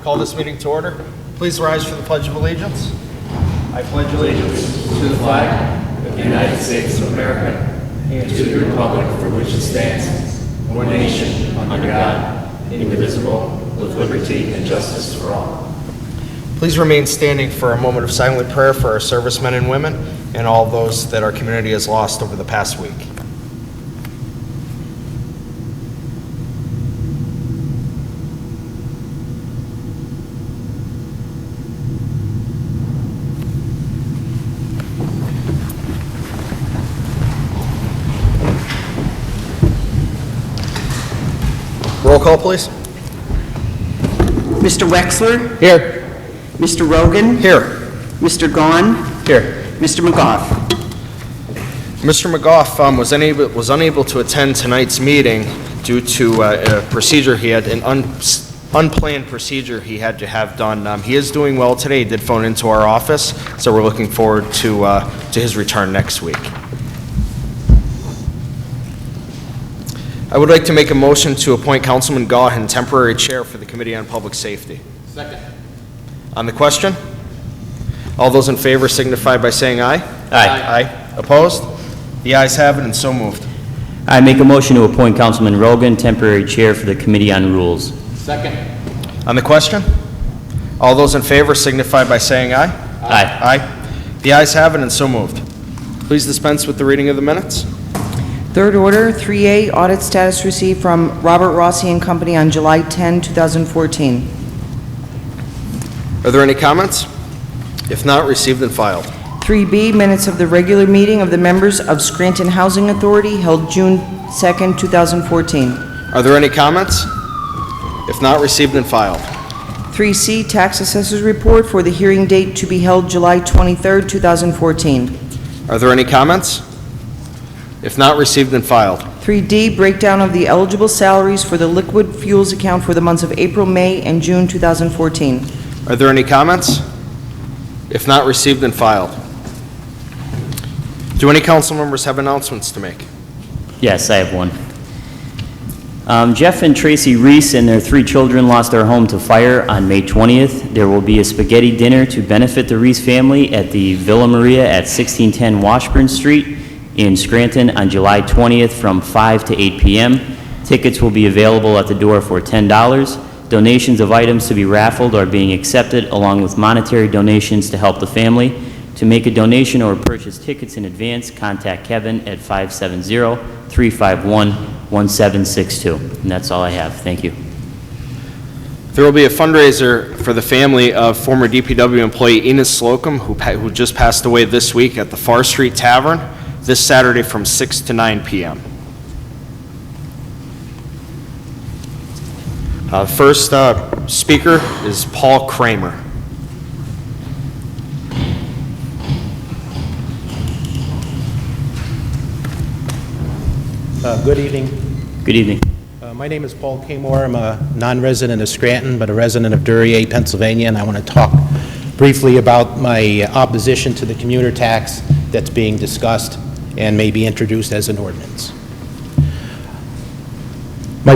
Call this meeting to order. Please rise for the Pledge of Allegiance. I pledge allegiance to the flag of the United States of America and to the republic for which it stands, one nation, under God, indivisible, with liberty and justice for all. Please remain standing for a moment of silent prayer for our servicemen and women and all those that our community has lost over the past week. Roll call, please. Mr. Wexler? Here. Mr. Rogan? Here. Mr. Gahn? Here. Mr. McGough? Mr. McGough was unable to attend tonight's meeting due to a procedure he had, an unplanned procedure he had to have done. He is doing well today. He did phone into our office, so we're looking forward to his return next week. I would like to make a motion to appoint Councilman Gaughan temporary chair for the Committee on Public Safety. Second. On the question? All those in favor signify by saying aye. Aye. Aye. Opposed? The ayes have it and so moved. I make a motion to appoint Councilman Rogan temporary chair for the Committee on Rules. Second. On the question? All those in favor signify by saying aye. Aye. Aye. The ayes have it and so moved. Please dispense with the reading of the minutes. Third order, 3A, audit status received from Robert Rossi and Company on July 10, 2014. Are there any comments? If not, received and filed. 3B, minutes of the regular meeting of the members of Scranton Housing Authority held June 2, 2014. Are there any comments? If not, received and filed. 3C, tax assessor's report for the hearing date to be held July 23, 2014. Are there any comments? If not, received and filed. 3D, breakdown of the eligible salaries for the liquid fuels account for the months of April, May, and June 2014. Are there any comments? If not, received and filed. Do any council members have announcements to make? Yes, I have one. Jeff and Tracy Reese and their 3 children lost their home to fire on May 20th. There will be a spaghetti dinner to benefit the Reese family at the Villa Maria at 1610 Washburn Street in Scranton on July 20th from 5 to 8 p.m. Tickets will be available at the door for $10. Donations of items to be raffled are being accepted, along with monetary donations to help the family. To make a donation or purchase tickets in advance, contact Kevin at 570-351-1762. And that's all I have. Thank you. There will be a fundraiser for the family of former DPW employee Enos Slocum, who just passed away this week at the Far Street Tavern, this Saturday from 6 to 9 p.m. First speaker is Paul Kramer. Good evening. Good evening. My name is Paul Kamore. I'm a non-resident of Scranton, but a resident of Duryea, Pennsylvania, and I want to talk briefly about my opposition to the commuter tax that's being discussed and may be introduced as an ordinance. I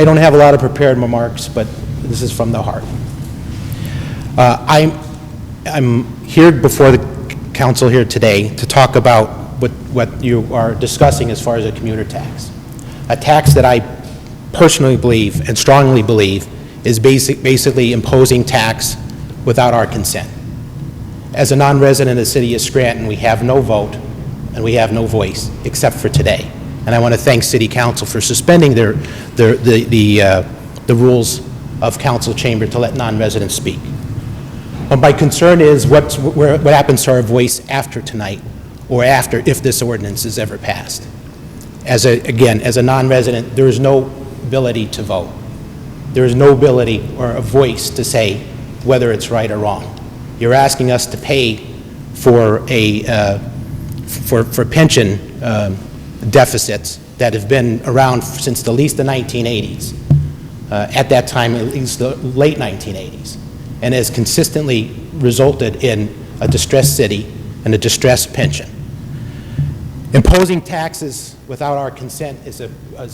don't have a lot of prepared remarks, but this is from the heart. I'm here before the council here today to talk about what you are discussing as far as a commuter tax. A tax that I personally believe and strongly believe is basically imposing tax without our consent. As a non-resident of the city of Scranton, we have no vote and we have no voice except for today. And I want to thank City Council for suspending the rules of council chamber to let non-residents speak. But my concern is what happens to our voice after tonight, or after, if this ordinance is ever passed. Again, as a non-resident, there is no ability to vote. There is no ability or a voice to say whether it's right or wrong. You're asking us to pay for pension deficits that have been around since at least the 1980s. At that time, at least the late 1980s, and has consistently resulted in a distressed city and a distressed pension. Imposing taxes without our consent is a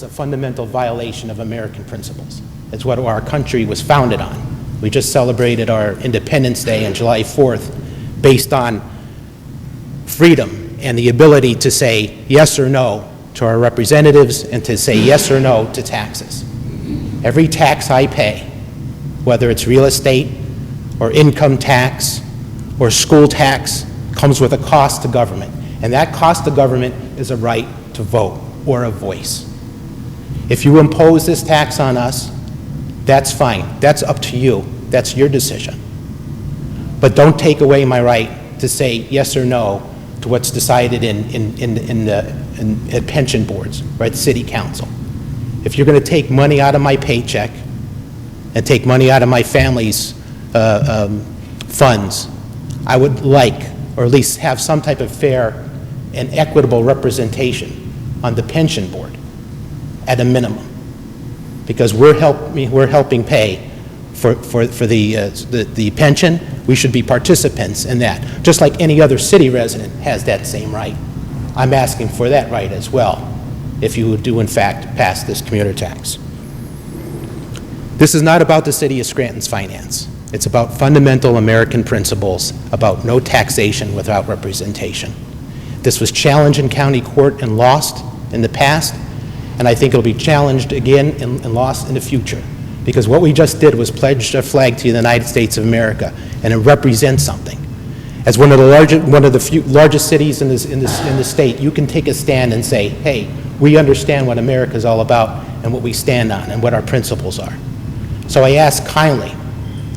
fundamental violation of American principles. It's what our country was founded on. We just celebrated our Independence Day on July 4th based on freedom and the ability to say yes or no to our representatives and to say yes or no to taxes. Every tax I pay, whether it's real estate or income tax or school tax, comes with a cost to government. And that cost to government is a right to vote or a voice. If you impose this tax on us, that's fine. That's up to you. That's your decision. But don't take away my right to say yes or no to what's decided at pension boards or at city council. If you're going to take money out of my paycheck and take money out of my family's funds, I would like, or at least have some type of fair and equitable representation on the pension board at a minimum, because we're helping pay for the pension. We should be participants in that, just like any other city resident has that same right. I'm asking for that right as well, if you do in fact pass this commuter tax. This is not about the city of Scranton's finance. It's about fundamental American principles about no taxation without representation. This was challenged in county court and lost in the past, and I think it'll be challenged again and lost in the future, because what we just did was pledge a flag to the United States of America, and it represents something. As one of the largest cities in the state, you can take a stand and say, hey, we understand what America is all about and what we stand on and what our principles are. So I ask kindly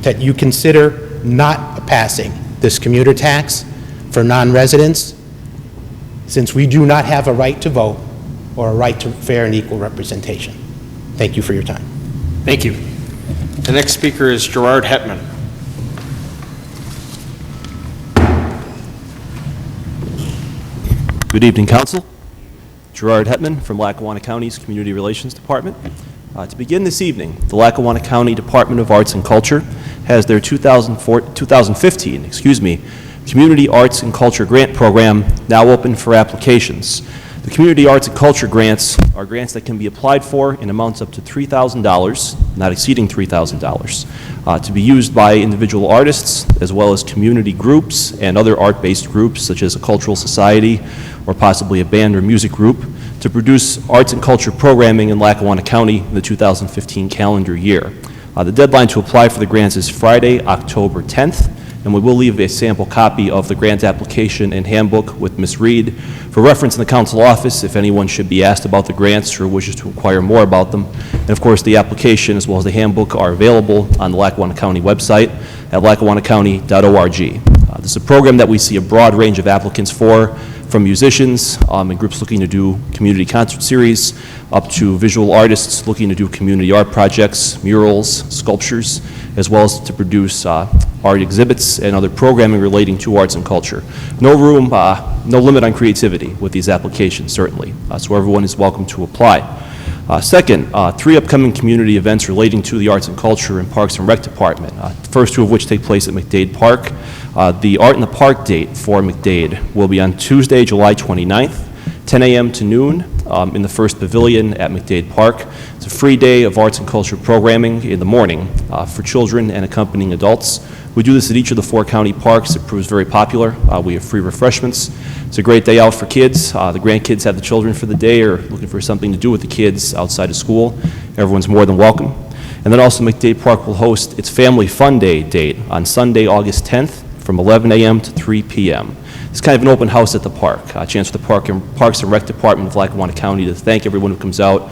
that you consider not passing this commuter tax for non-residents, since we do not have a right to vote or a right to fair and equal representation. Thank you for your time. Thank you. The next speaker is Gerard Hetman. Good evening, Council. Gerard Hetman from Lackawanna County's Community Relations Department. To begin this evening, the Lackawanna County Department of Arts and Culture has their 2015 Community Arts and Culture Grant Program now open for applications. The Community Arts and Culture grants are grants that can be applied for in amounts up to $3,000, not exceeding $3,000, to be used by individual artists as well as community groups and other art-based groups such as a cultural society or possibly a band or music group to produce arts and culture programming in Lackawanna County in the 2015 calendar year. The deadline to apply for the grants is Friday, October 10th, and we will leave a sample copy of the grant application and handbook with Ms. Reed for reference in the council office if anyone should be asked about the grants or wishes to inquire more about them. And of course, the application as well as the handbook are available on the Lackawanna County website at lackawannacounty.org. This is a program that we see a broad range of applicants for, from musicians and groups looking to do community concert series, up to visual artists looking to do community art projects, murals, sculptures, as well as to produce art exhibits and other programming relating to arts and culture. No room, no limit on creativity with these applications, certainly. So everyone is welcome to apply. Second, 3 upcoming community events relating to the arts and culture in Parks and Rec Department, the first 2 of which take place at McDade Park. The Art in the Park date for McDade will be on Tuesday, July 29th, 10 a.m. to noon in the first pavilion at McDade Park. It's a free day of arts and culture programming in the morning for children and accompanying adults. We do this at each of the 4 county parks. It proves very popular. We have free refreshments. It's a great day out for kids. The grandkids have the children for the day or looking for something to do with the kids outside of school. Everyone's more than welcome. And then also McDade Park will host its Family Fun Day date on Sunday, August 10th from 11 a.m. to 3 p.m. It's kind of an open house at the park, a chance for the Parks and Rec Department of Lackawanna County to thank everyone who comes out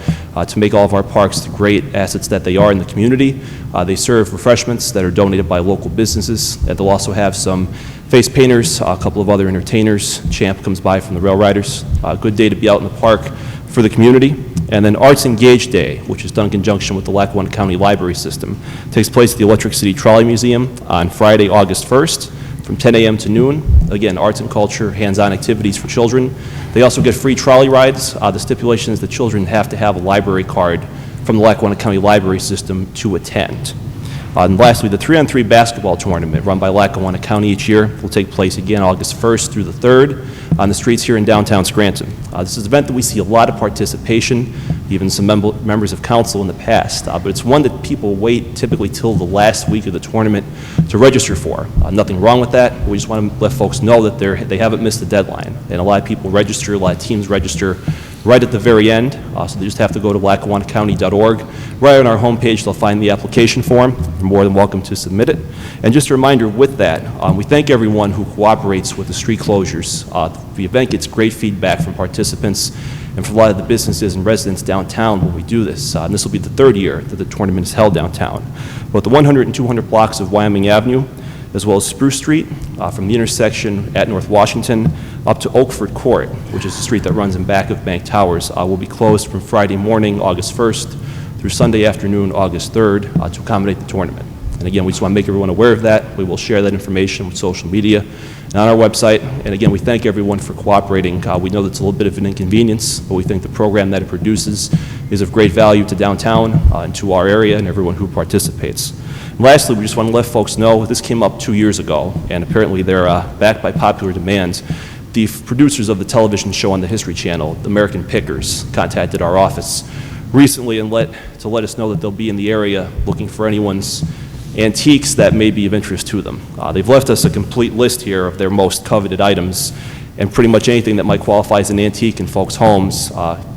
to make all of our parks the great assets that they are in the community. They serve refreshments that are donated by local businesses, and they'll also have some face painters, a couple of other entertainers. Champ comes by from the Rail Riders. A good day to be out in the park for the community. And then Arts Engaged Day, which is done in conjunction with the Lackawanna County Library System, takes place at the Electric City Trolley Museum on Friday, August 1st. From 10 a.m. to noon. Again, arts and culture, hands-on activities for children. They also get free trolley rides. The stipulation is that children have to have a library card from the Lackawanna County Library System to attend. And lastly, the 3-on-3 basketball tournament run by Lackawanna County each year will take place again August 1st through the 3rd on the streets here in downtown Scranton. This is an event that we see a lot of participation, even some members of council in the past, but it's one that people wait typically till the last week of the tournament to register for. Nothing wrong with that. We just want to let folks know that they haven't missed the deadline. And a lot of people register, a lot of teams register right at the very end, so they just have to go to lackawannacounty.org. Right on our homepage, they'll find the application form. You're more than welcome to submit it. And just a reminder with that, we thank everyone who cooperates with the street closures. The event gets great feedback from participants and from a lot of the businesses and residents downtown when we do this. And this will be the 3rd year that the tournament is held downtown. Both the 100 and 200 blocks of Wyoming Avenue, as well as Spruce Street, from the intersection at North Washington up to Oakford Court, which is the street that runs in back of Bank Towers, will be closed from Friday morning, August 1st, through Sunday afternoon, August 3rd, to accommodate the tournament. And again, we just want to make everyone aware of that. We will share that information with social media and on our website. And again, we thank everyone for cooperating. We know that's a little bit of an inconvenience, but we think the program that it produces is of great value to downtown and to our area and everyone who participates. And lastly, we just want to let folks know this came up 2 years ago, and apparently they're backed by popular demand. The producers of the television show on the History Channel, the American Pickers, contacted our office recently and let us know that they'll be in the area looking for anyone's antiques that may be of interest to them. They've left us a complete list here of their most coveted items, and pretty much anything that might qualify as an antique in folks' homes,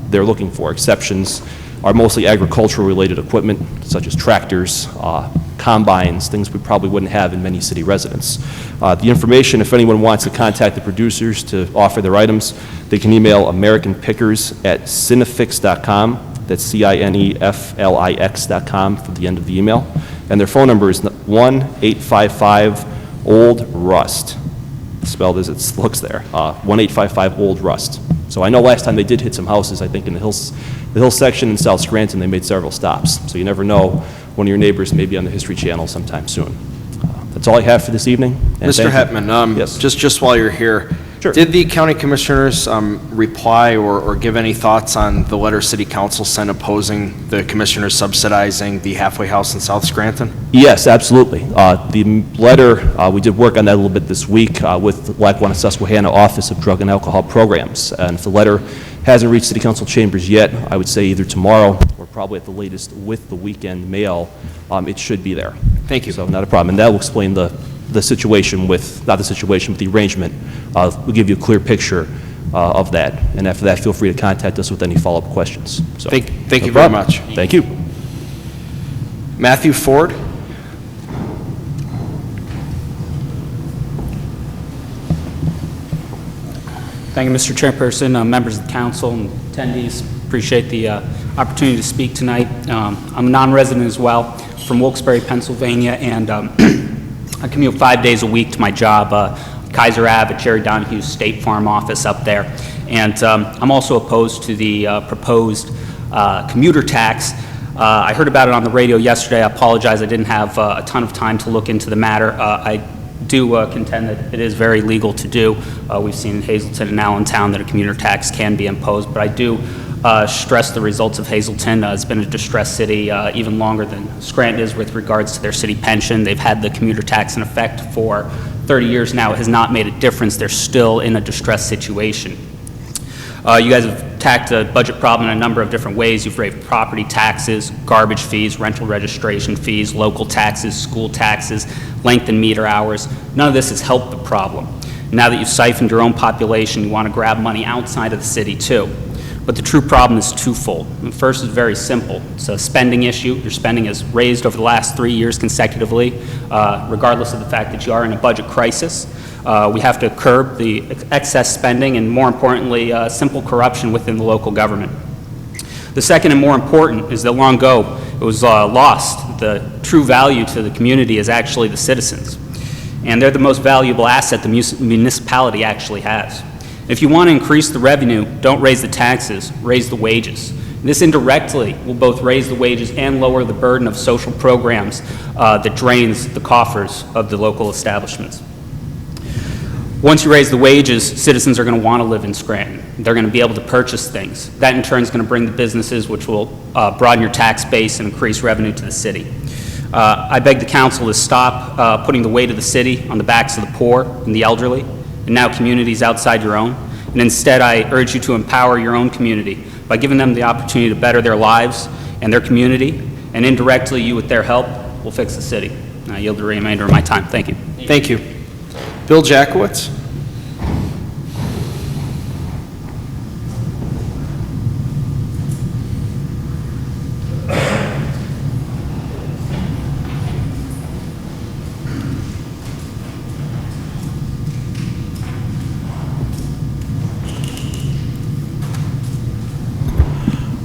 they're looking for. Exceptions are mostly agricultural-related equipment, such as tractors, combines, things we probably wouldn't have in many city residents. The information, if anyone wants to contact the producers to offer their items, they can email americanpickers@cinefix.com. That's CINEFLIX.com for the end of the email. And their phone number is 1-855-OLD-RUST, spelled as it looks there, 1-855-OLD-RUST. So I know last time they did hit some houses, I think in the Hills section in South Scranton, they made several stops. So you never know, one of your neighbors may be on the History Channel sometime soon. That's all I have for this evening. Mr. Hetman, yes. just while you're here, Sure. did the county commissioners reply or give any thoughts on the letter City Council sent opposing the commissioners subsidizing the halfway house in South Scranton? Yes, absolutely. The letter, we did work on that a little bit this week with the Lackawanna Susquehanna Office of Drug and Alcohol Programs. And if the letter hasn't reached City Council chambers yet, I would say either tomorrow or probably at the latest with the weekend mail, it should be there. Thank you. So not a problem. And that will explain the situation with, not the situation, but the arrangement. We'll give you a clear picture of that. And after that, feel free to contact us with any follow-up questions. So, Thank no you very problem. much. Thank you. Matthew Ford? Thank you, Mr. Chairperson, members of the council, and attendees. Appreciate the opportunity to speak tonight. I'm a non-resident as well, from Wilkes-Barre, Pennsylvania, and I commute 5 days a week to my job, Kaiser Ave at Jerry Donahue's State Farm office up there. And I'm also opposed to the proposed commuter tax. I heard about it on the radio yesterday. I apologize, I didn't have a ton of time to look into the matter. I do contend that it is very legal to do. We've seen in Hazleton and Allentown that a commuter tax can be imposed, but I do stress the results of Hazleton. It's been a distressed city even longer than Scranton is with regards to their city pension. They've had the commuter tax in effect for 30 years now. It has not made a difference. They're still in a distressed situation. You guys have attacked the budget problem in a number of different ways. You've raised property taxes, garbage fees, rental registration fees, local taxes, school taxes, length and meter hours. None of this has helped the problem. Now that you've siphoned your own population, you want to grab money outside of the city too. But the true problem is twofold. The first is very simple. It's a spending issue. Your spending has raised over the last 3 years consecutively, regardless of the fact that you are in a budget crisis. We have to curb the excess spending and, more importantly, simple corruption within the local government. The second and more important is that long ago it was lost. The true value to the community is actually the citizens. And they're the most valuable asset the municipality actually has. If you want to increase the revenue, don't raise the taxes, raise the wages. This indirectly will both raise the wages and lower the burden of social programs that drains the coffers of the local establishments. Once you raise the wages, citizens are going to want to live in Scranton. They're going to be able to purchase things. That in turn is going to bring the businesses, which will broaden your tax base and increase revenue to the city. I beg the council to stop putting the weight of the city on the backs of the poor and the elderly, and now communities outside your own. And instead, I urge you to empower your own community by giving them the opportunity to better their lives and their community, and indirectly, you, with their help, will fix the city. I yield the remainder of my time. Thank you. Thank you. Bill Jackowitz.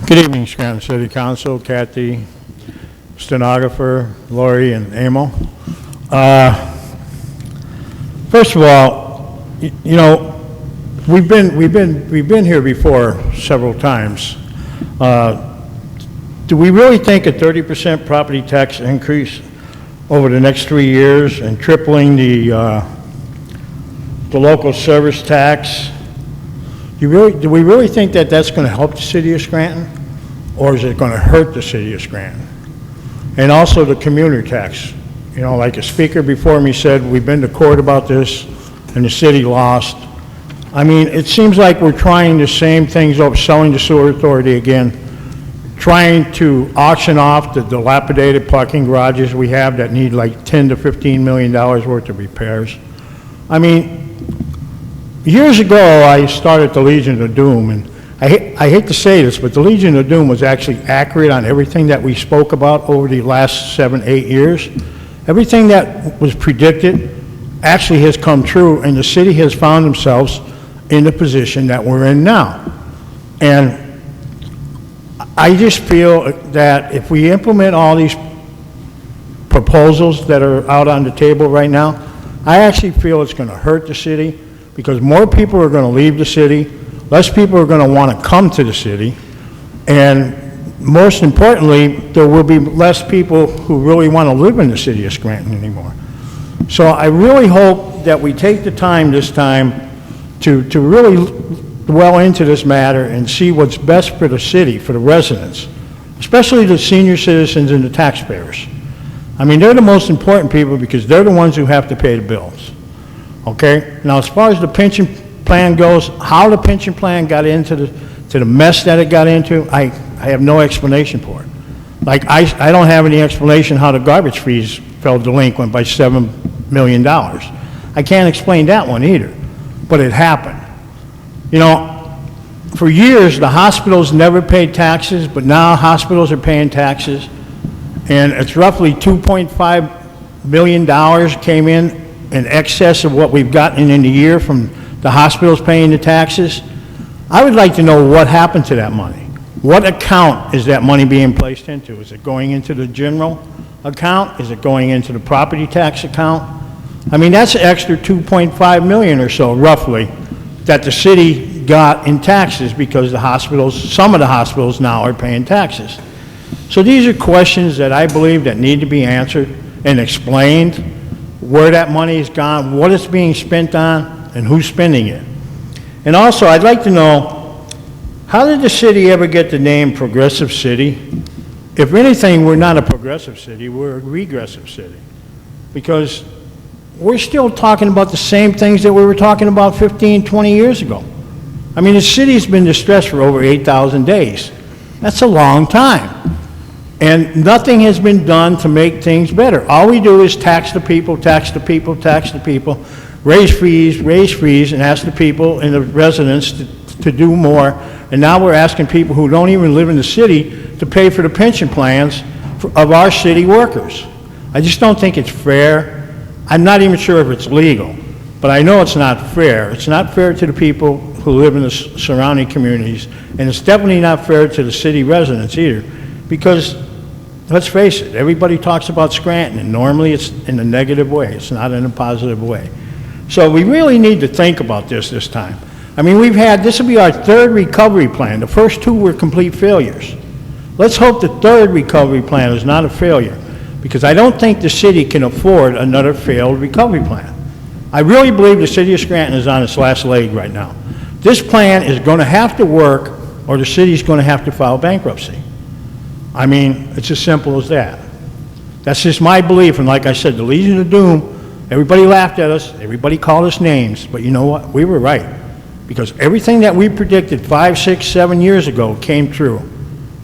Good evening, Scranton City Council, Kathy, stenographer, Lori, and Amo. First of all, you know, we've been here before several times. Do we really think a 30% property tax increase over the next 3 years and tripling the local service tax? Do we really think that that's going to help the city of Scranton, or is it going to hurt the city of Scranton? And also the community tax. You know, like a speaker before me said, we've been to court about this, and the city lost. I mean, it seems like we're trying the same things over, selling the sewer authority again, trying to auction off the dilapidated parking garages we have that need like $10 to $15 million worth of repairs. I mean, years ago, I started the Legion of Doom, and I hate to say this, but the Legion of Doom was actually accurate on everything that we spoke about over the last 7, 8 years. Everything that was predicted actually has come true, and the city has found themselves in the position that we're in now. And I just feel that if we implement all these proposals that are out on the table right now, I actually feel it's going to hurt the city, because more people are going to leave the city, less people are going to want to come to the city, and most importantly, there will be less people who really want to live in the city of Scranton anymore. So I really hope that we take the time this time to really dwell into this matter and see what's best for the city, for the residents, especially the senior citizens and the taxpayers. I mean, they're the most important people because they're the ones who have to pay the bills. Okay? Now, as far as the pension plan goes, how the pension plan got into the mess that it got into, I have no explanation for it. Like, I don't have any explanation how the garbage fees fell delinquent by $7 million. I can't explain that one either, but it happened. You know, for years, the hospitals never paid taxes, but now hospitals are paying taxes, and it's roughly $2.5 million came in excess of what we've gotten in a year from the hospitals paying the taxes. I would like to know what happened to that money. What account is that money being placed into? Is it going into the general account? Is it going into the property tax account? I mean, that's an extra $2.5 million or so, roughly, that the city got in taxes because the hospitals, some of the hospitals now are paying taxes. So these are questions that I believe that need to be answered and explained, where that money has gone, what it's being spent on, and who's spending it. And also, I'd like to know, how did the city ever get the name Progressive City? If anything, we're not a progressive city, we're a regressive city. Because we're still talking about the same things that we were talking about 15, 20 years ago. I mean, the city's been distressed for over 8,000 days. That's a long time. And nothing has been done to make things better. All we do is tax the people, tax the people, tax the people, raise fees, and ask the people and the residents to do more. And now we're asking people who don't even live in the city to pay for the pension plans of our city workers. I just don't think it's fair. I'm not even sure if it's legal, but I know it's not fair. It's not fair to the people who live in the surrounding communities, and it's definitely not fair to the city residents either, because let's face it, everybody talks about Scranton, and normally it's in a negative way. It's not in a positive way. So we really need to think about this time. I mean, this will be our third recovery plan. The first two were complete failures. Let's hope the third recovery plan is not a failure, because I don't think the city can afford another failed recovery plan. I really believe the city of Scranton is on its last leg right now. This plan is going to have to work, or the city's going to have to file bankruptcy. I mean, it's as simple as that. That's just my belief, and like I said, the Legion of Doom, everybody laughed at us, everybody called us names, but you know what? We were right. Because everything that we predicted 5, 6, 7 years ago came true.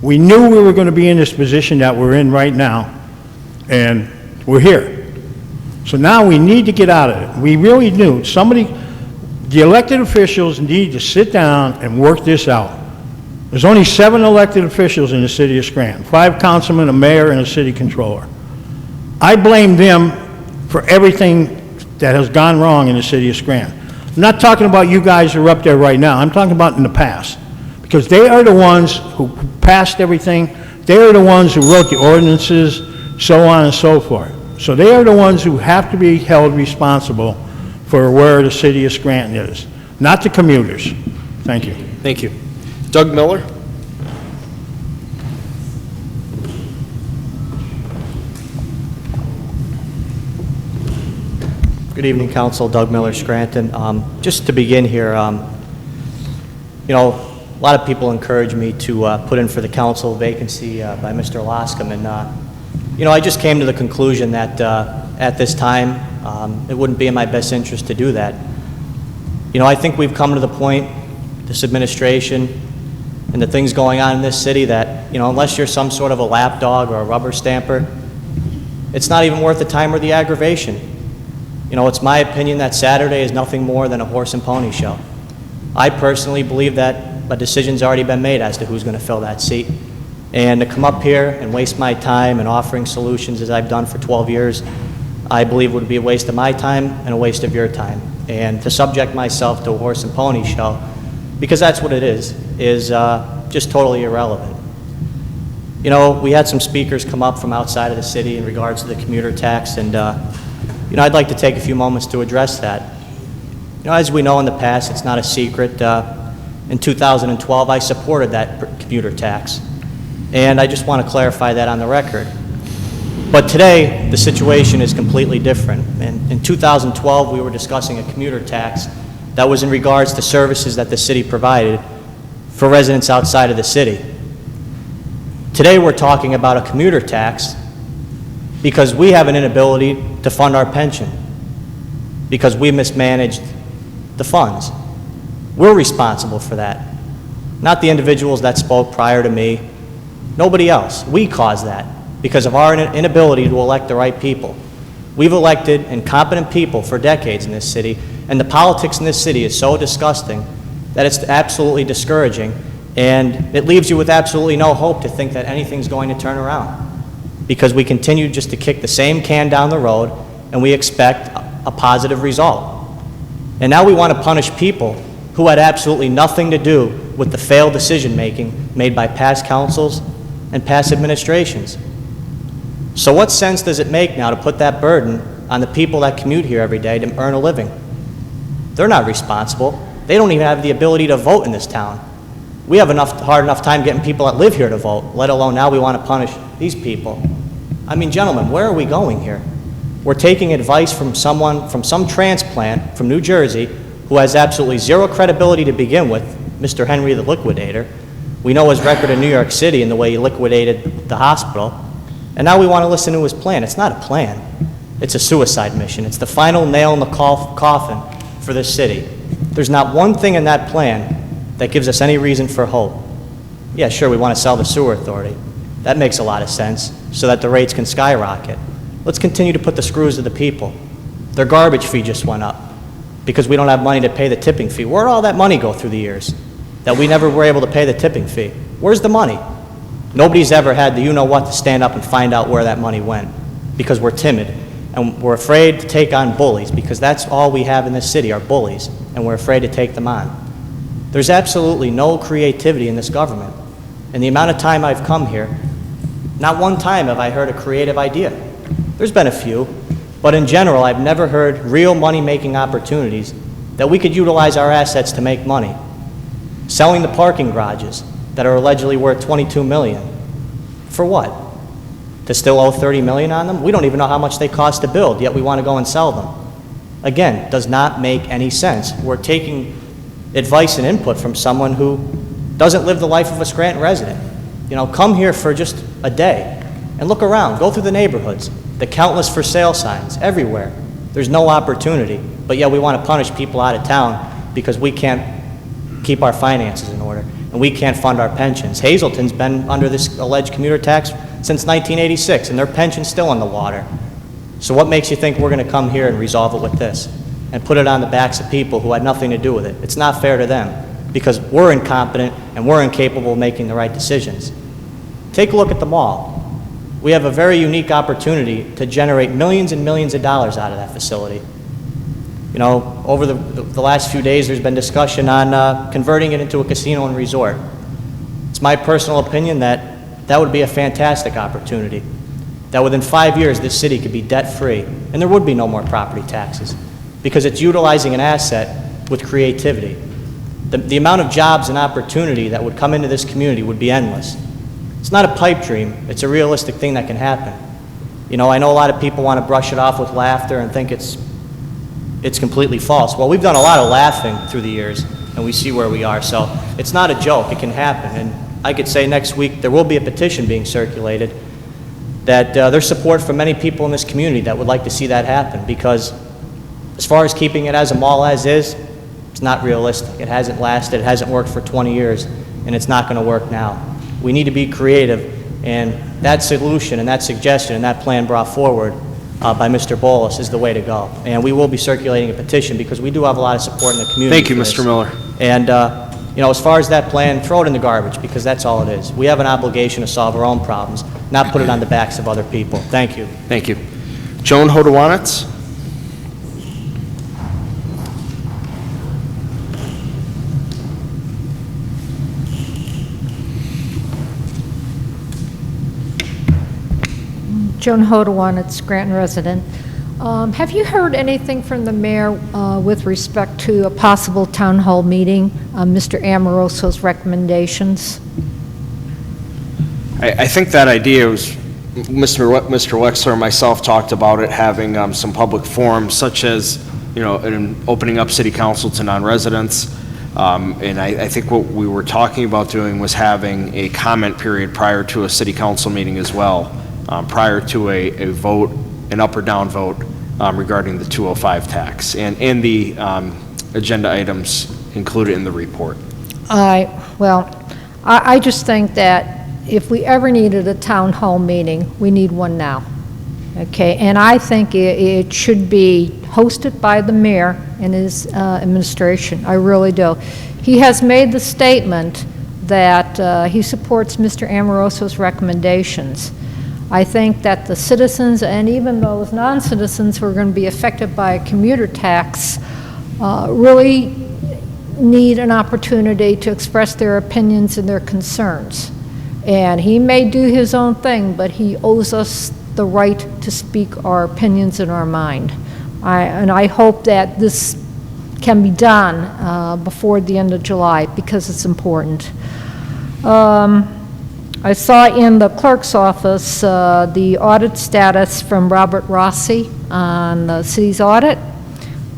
We knew we were going to be in this position that we're in right now, and we're here. So now we need to get out of it. We really knew. The elected officials need to sit down and work this out. There's only 7 elected officials in the city of Scranton, 5 councilmen, a mayor, and a city controller. I blame them for everything that has gone wrong in the city of Scranton. I'm not talking about you guys who are up there right now. I'm talking about in the past. Because they are the ones who passed everything. They are the ones who wrote the ordinances, so on and so forth. So they are the ones who have to be held responsible for where the city of Scranton is, not the commuters. Thank you. Thank you. Doug Miller? Good evening, Council. Doug Miller, Scranton. Just to begin here, you know, a lot of people encourage me to put in for the council vacancy by Mr. Loscom, and you know, I just came to the conclusion that at this time, it wouldn't be in my best interest to do that. You know, I think we've come to the point, this administration, and the things going on in this city that, you know, unless you're some sort of a lapdog or a rubber stamper, it's not even worth the time or the aggravation. You know, it's my opinion that Saturday is nothing more than a horse and pony show. I personally believe that a decision's already been made as to who's going to fill that seat. And to come up here and waste my time and offering solutions as I've done for 12 years, I believe would be a waste of my time and a waste of your time. And to subject myself to a horse and pony show, because that's what it is just totally irrelevant. You know, we had some speakers come up from outside of the city in regards to the commuter tax, and you know, I'd like to take a few moments to address that. You know, as we know in the past, it's not a secret. In 2012, I supported that commuter tax, and I just want to clarify that on the record. But today, the situation is completely different. And in 2012, we were discussing a commuter tax that was in regards to services that the city provided for residents outside of the city. Today, we're talking about a commuter tax because we have an inability to fund our pension, because we mismanaged the funds. We're responsible for that, not the individuals that spoke prior to me, nobody else. We caused that because of our inability to elect the right people. We've elected incompetent people for decades in this city, and the politics in this city is so disgusting that it's absolutely discouraging, and it leaves you with absolutely no hope to think that anything's going to turn around, because we continue just to kick the same can down the road, and we expect a positive result. And now we want to punish people who had absolutely nothing to do with the failed decision-making made by past councils and past administrations. So what sense does it make now to put that burden on the people that commute here every day to earn a living? They're not responsible. They don't even have the ability to vote in this town. We have hard enough time getting people that live here to vote, let alone now we want to punish these people. I mean, gentlemen, where are we going here? We're taking advice from someone, from some transplant from New Jersey who has absolutely zero credibility to begin with, Mr. Henry the Liquidator. We know his record in New York City and the way he liquidated the hospital. And now we want to listen to his plan. It's not a plan. It's a suicide mission. It's the final nail in the coffin for this city. There's not one thing in that plan that gives us any reason for hope. Yeah, sure, we want to sell the sewer authority. That makes a lot of sense, so that the rates can skyrocket. Let's continue to put the screws to the people. Their garbage fee just went up because we don't have money to pay the tipping fee. Where'd all that money go through the years that we never were able to pay the tipping fee? Where's the money? Nobody's ever had the you-know-what to stand up and find out where that money went, because we're timid and we're afraid to take on bullies, because that's all we have in this city are bullies, and we're afraid to take them on. There's absolutely no creativity in this government. In the amount of time I've come here, not one time have I heard a creative idea. There's been a few, but in general, I've never heard real money-making opportunities that we could utilize our assets to make money. Selling the parking garages that are allegedly worth $22 million. For what? To still owe $30 million on them? We don't even know how much they cost to build, yet we want to go and sell them. Again, does not make any sense. We're taking advice and input from someone who doesn't live the life of a Scranton resident. You know, come here for just a day And look around, go through the neighborhoods, the countless for sale signs everywhere. There's no opportunity, but yet we want to punish people out of town because we can't keep our finances in order and we can't fund our pensions. Hazelton's been under this alleged commuter tax since 1986, and their pension's still in the water. So what makes you think we're going to come here and resolve it with this and put it on the backs of people who had nothing to do with it? It's not fair to them because we're incompetent and we're incapable of making the right decisions. Take a look at the mall. We have a very unique opportunity to generate millions and millions of dollars out of that facility. You know, over the last few days, there's been discussion on converting it into a casino and resort. It's my personal opinion that that would be a fantastic opportunity, that within 5 years, this city could be debt-free, and there would be no more property taxes, because it's utilizing an asset with creativity. The amount of jobs and opportunity that would come into this community would be endless. It's not a pipe dream. It's a realistic thing that can happen. You know, I know a lot of people want to brush it off with laughter and think it's completely false. Well, we've done a lot of laughing through the years, and we see where we are. So it's not a joke. It can happen. And I could say next week there will be a petition being circulated that there's support from many people in this community that would like to see that happen, because as far as keeping it as a mall as is, it's not realistic. It hasn't lasted. It hasn't worked for 20 years, and it's not going to work now. We need to be creative, and that solution and that suggestion and that plan brought forward by Mr. Bolus is the way to go. And we will be circulating a petition because we do have a lot of support in the community. Thank you, Mr. Miller. And, you know, as far as that plan, throw it in the garbage because that's all it is. We have an obligation to solve our own problems, not put it on the backs of other people. Thank you. Thank you. Joan Hodowanitz? Joan Hodawan, Scranton resident. Have you heard anything from the mayor with respect to a possible town hall meeting, Mr. Amoroso's recommendations? I think that idea was, Mr. Wexler and myself talked about it, having some public forums, such as, you know, opening up city council to non-residents. And I think what we were talking about doing was having a comment period prior to a city council meeting as well, prior to a vote, an up or down vote regarding the 205 tax, and the agenda items included in the report. I just think that if we ever needed a town hall meeting, we need one now. Okay, and I think it should be hosted by the mayor and his administration. I really do. He has made the statement that he supports Mr. Amoroso's recommendations. I think that the citizens and even those non-citizens who are going to be affected by a commuter tax really need an opportunity to express their opinions and their concerns. And he may do his own thing, but he owes us the right to speak our opinions in our mind. And I hope that this can be done before the end of July because it's important. I saw in the clerk's office the audit status from Robert Rossi on the city's audit,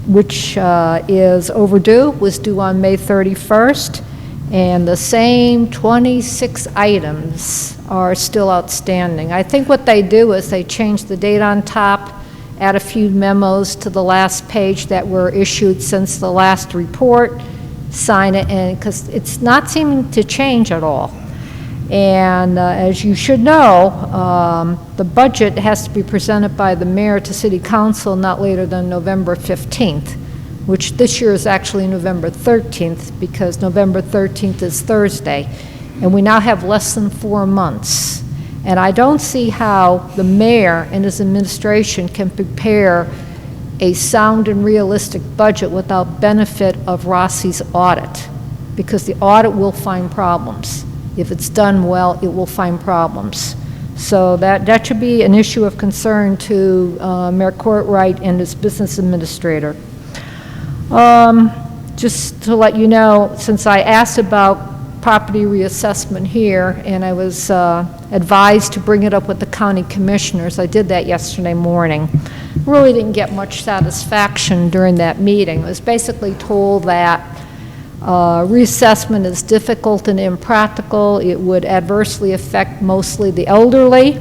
which is overdue, was due on May 31st, and the same 26 items are still outstanding. I think what they do is they change the date on top, add a few memos to the last page that were issued since the last report, sign it, and because it's not seeming to change at all. And as you should know, the budget has to be presented by the mayor to city council not later than November 15th, which this year is actually November 13th because November 13th is Thursday. And we now have less than 4 months. And I don't see how the mayor and his administration can prepare a sound and realistic budget without benefit of Rossi's audit, because the audit will find problems. If it's done well, it will find problems. So that should be an issue of concern to Mayor Courtwright and his business administrator. Just to let you know, since I asked about property reassessment here, and I was advised to bring it up with the county commissioners, I did that yesterday morning. Really didn't get much satisfaction during that meeting. I was basically told that reassessment is difficult and impractical. It would adversely affect mostly the elderly,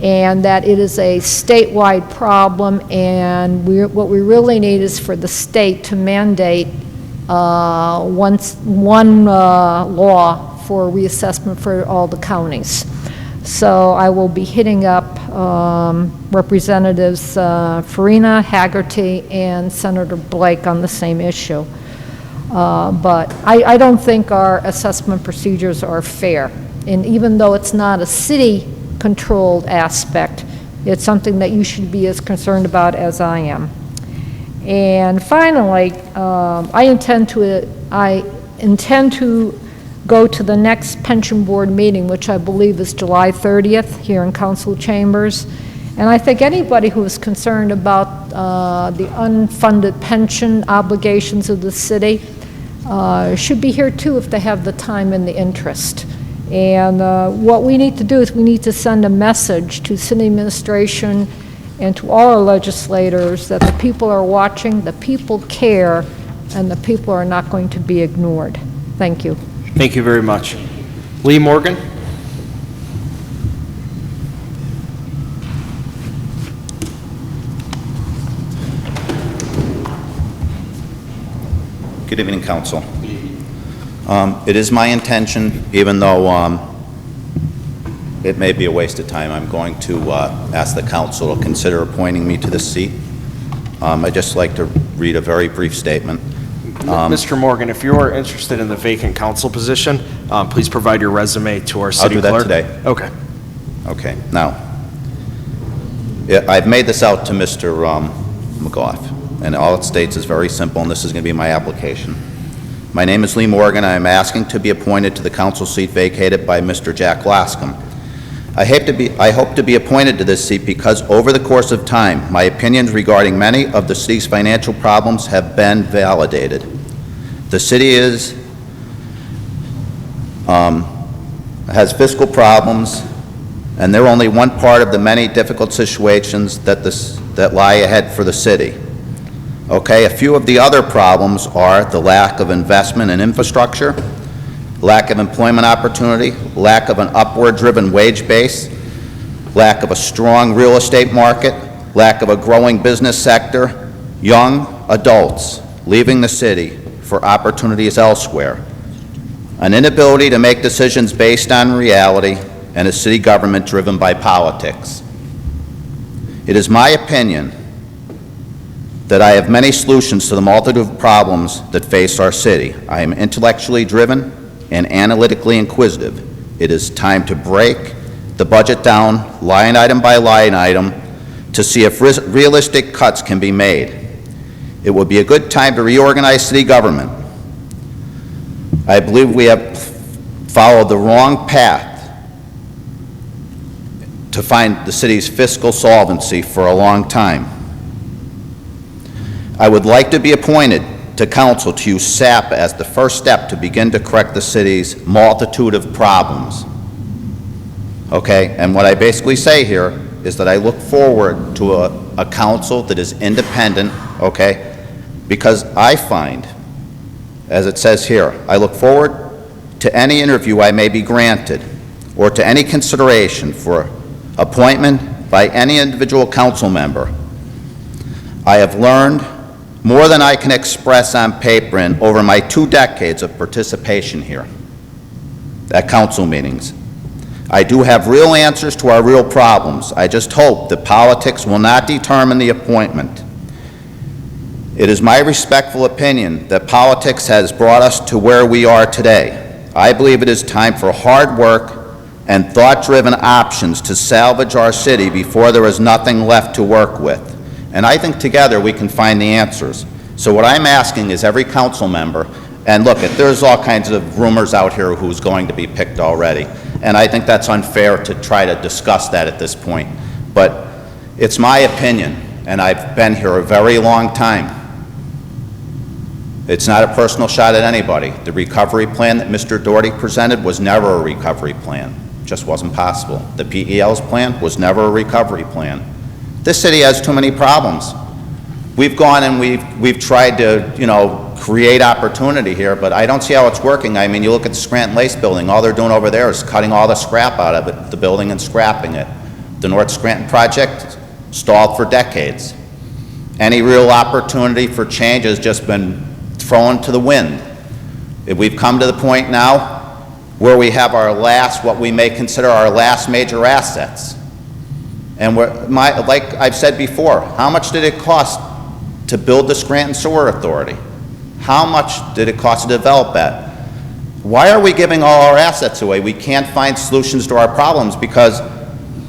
and that it is a statewide problem, and what we really need is for the state to mandate one law for reassessment for all the counties. So I will be hitting up Representatives Farina, Haggerty, and Senator Blake on the same issue. But I don't think our assessment procedures are fair. And even though it's not a city-controlled aspect, it's something that you should be as concerned about as I am. And finally, I intend to go to the next pension board meeting, which I believe is July 30th here in council chambers. And I think anybody who is concerned about the unfunded pension obligations of the city should be here too if they have the time and the interest. And what we need to do is we need to send a message to city administration and to all our legislators that the people are watching, the people care, and the people are not going to be ignored. Thank you. Thank you very much. Lee Morgan? Good evening, Council. It is my intention, even though it may be a waste of time, I'm going to ask the Council to consider appointing me to this seat. I'd just like to read a very brief statement. Mr. Morgan, if you are interested in the vacant council position, please provide your resume to our city clerk. I'll do that today. Okay. Okay. Now, I've made this out to Mr. McGough, and all it states is very simple, and this is going to be my application. My name is Lee Morgan. I am asking to be appointed to the council seat vacated by Mr. Jack Lascom. I hope to be appointed to this seat because over the course of time, my opinions regarding many of the city's financial problems have been validated. The city has fiscal problems, and they're only one part of the many difficult situations that lie ahead for the city. Okay, a few of the other problems are the lack of investment in infrastructure, lack of employment opportunity, lack of an upward-driven wage base, lack of a strong real estate market, lack of a growing business sector, young adults leaving the city for opportunities elsewhere, an inability to make decisions based on reality, and a city government driven by politics. It is my opinion that I have many solutions to the multitude of problems that face our city. I am intellectually driven and analytically inquisitive. It is time to break the budget down line item by line item to see if realistic cuts can be made. It would be a good time to reorganize city government. I believe we have followed the wrong path to find the city's fiscal solvency for a long time. I would like to be appointed to council to use SAP as the first step to begin to correct the city's multitude of problems. Okay, and what I basically say here is that I look forward to a council that is independent, okay, because I find, as it says here, I look forward to any interview I may be granted or to any consideration for appointment by any individual council member. I have learned more than I can express on paper in over my 2 decades of participation here at council meetings. I do have real answers to our real problems. I just hope that politics will not determine the appointment. It is my respectful opinion that politics has brought us to where we are today. I believe it is time for hard work and thought-driven options to salvage our city before there is nothing left to work with. And I think together we can find the answers. So what I'm asking is every council member, and look, there's all kinds of rumors out here who's going to be picked already, and I think that's unfair to try to discuss that at this point. But it's my opinion, and I've been here a very long time. It's not a personal shot at anybody. The recovery plan that Mr. Doherty presented was never a recovery plan. It just wasn't possible. The PEL's plan was never a recovery plan. This city has too many problems. We've gone and we've tried to, create opportunity here, but I don't see how it's working. I mean, you look at the Scranton Lace building, all they're doing over there is cutting all the scrap out of it, the building, and scrapping it. The North Scranton project stalled for decades. Any real opportunity for change has just been thrown to the wind. We've come to the point now where we have our last, what we may consider our last major assets. And like I've said before, how much did it cost to build the Scranton Sewer Authority? How much did it cost to develop that? Why are we giving all our assets away? We can't find solutions to our problems because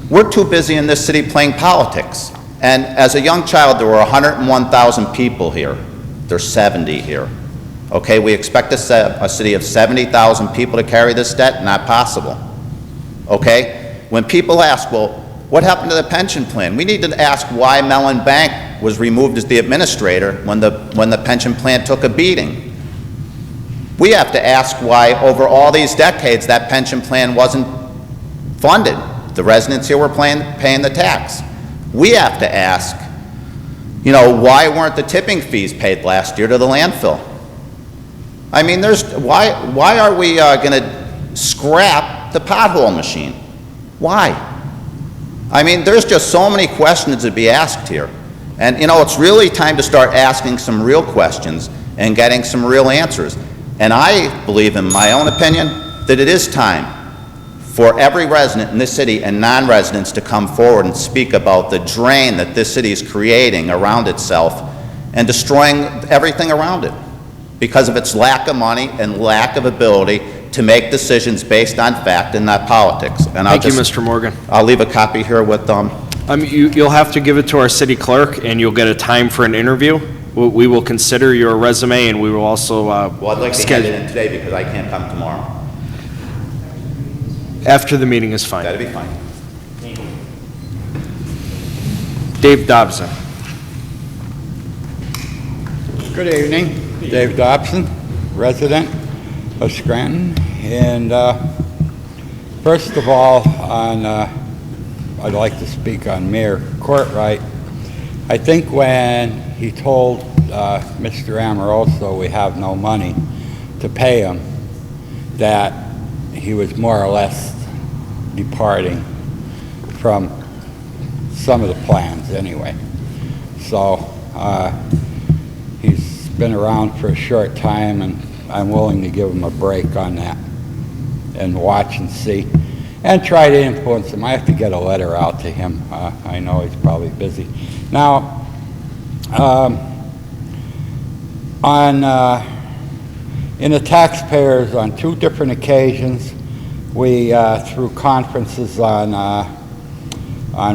we're too busy in this city playing politics. And as a young child, there were 101,000 people here. There's 70 here. Okay, we expect a city of 70,000 people to carry this debt? Not possible. Okay? When people ask, well, what happened to the pension plan? We need to ask why Mellon Bank was removed as the administrator when the pension plan took a beating. We have to ask why over all these decades that pension plan wasn't funded. The residents here were paying the tax. We have to ask, you know, why weren't the tipping fees paid last year to the landfill? I mean, why are we going to scrap the pothole machine? Why? I mean, there's just so many questions to be asked here. And, you know, it's really time to start asking some real questions and getting some real answers. And I believe, in my own opinion, that it is time for every resident in this city and non-residents to come forward and speak about the drain that this city is creating around itself and destroying everything around it because of its lack of money and lack of ability to make decisions based on fact and not politics. And Thank you, Mr. Morgan. I'll leave a copy here with You'll have to give it to our city clerk, and you'll get a time for an interview. We will consider your resume, and we will also well, I'd like to get it in today because I can't come tomorrow. After the meeting is fine. That'd be fine. Dave Dobson. Good evening. Dave Dobson, resident of Scranton. And first of all, I'd like to speak on Mayor Courtwright. I think when he told Mr. Amoroso we have no money to pay him, that he was more or less departing from some of the plans anyway. So he's been around for a short time, and I'm willing to give him a break on that and watch and see and try to influence him. I have to get a letter out to him. I know he's probably busy. Now, in the taxpayers, on 2 different occasions, we threw conferences on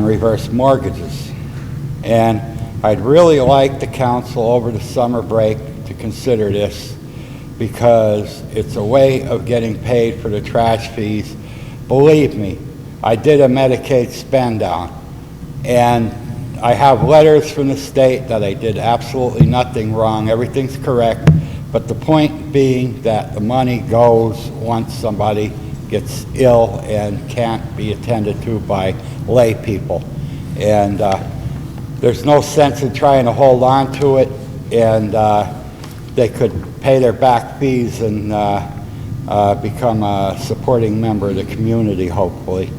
reverse mortgages. And I'd really like the council over the summer break to consider this because it's a way of getting paid for the trash fees. Believe me, I did a Medicaid spend down, and I have letters from the state that I did absolutely nothing wrong. Everything's correct. But the point being that the money goes once somebody gets ill and can't be attended to by lay people. And there's no sense in trying to hold on to it, and they could pay their back fees and become a supporting member of the community, hopefully.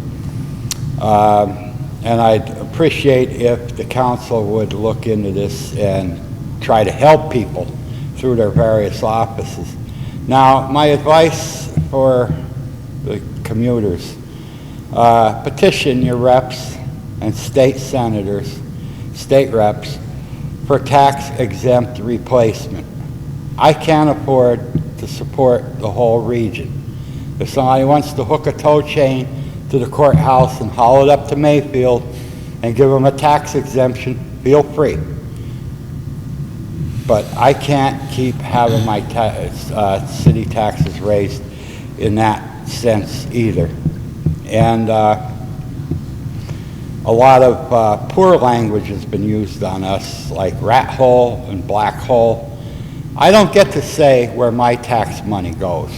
And I'd appreciate if the council would look into this and try to help people through their various offices. Now, my advice for the commuters, petition your reps and state senators, state reps, for tax-exempt replacement. I can't afford to support the whole region. If somebody wants to hook a tow chain to the courthouse and haul it up to Mayfield and give them a tax exemption, feel free. But I can't keep having my city taxes raised in that sense either. And a lot of poor language has been used on us, like rat hole and black hole. I don't get to say where my tax money goes.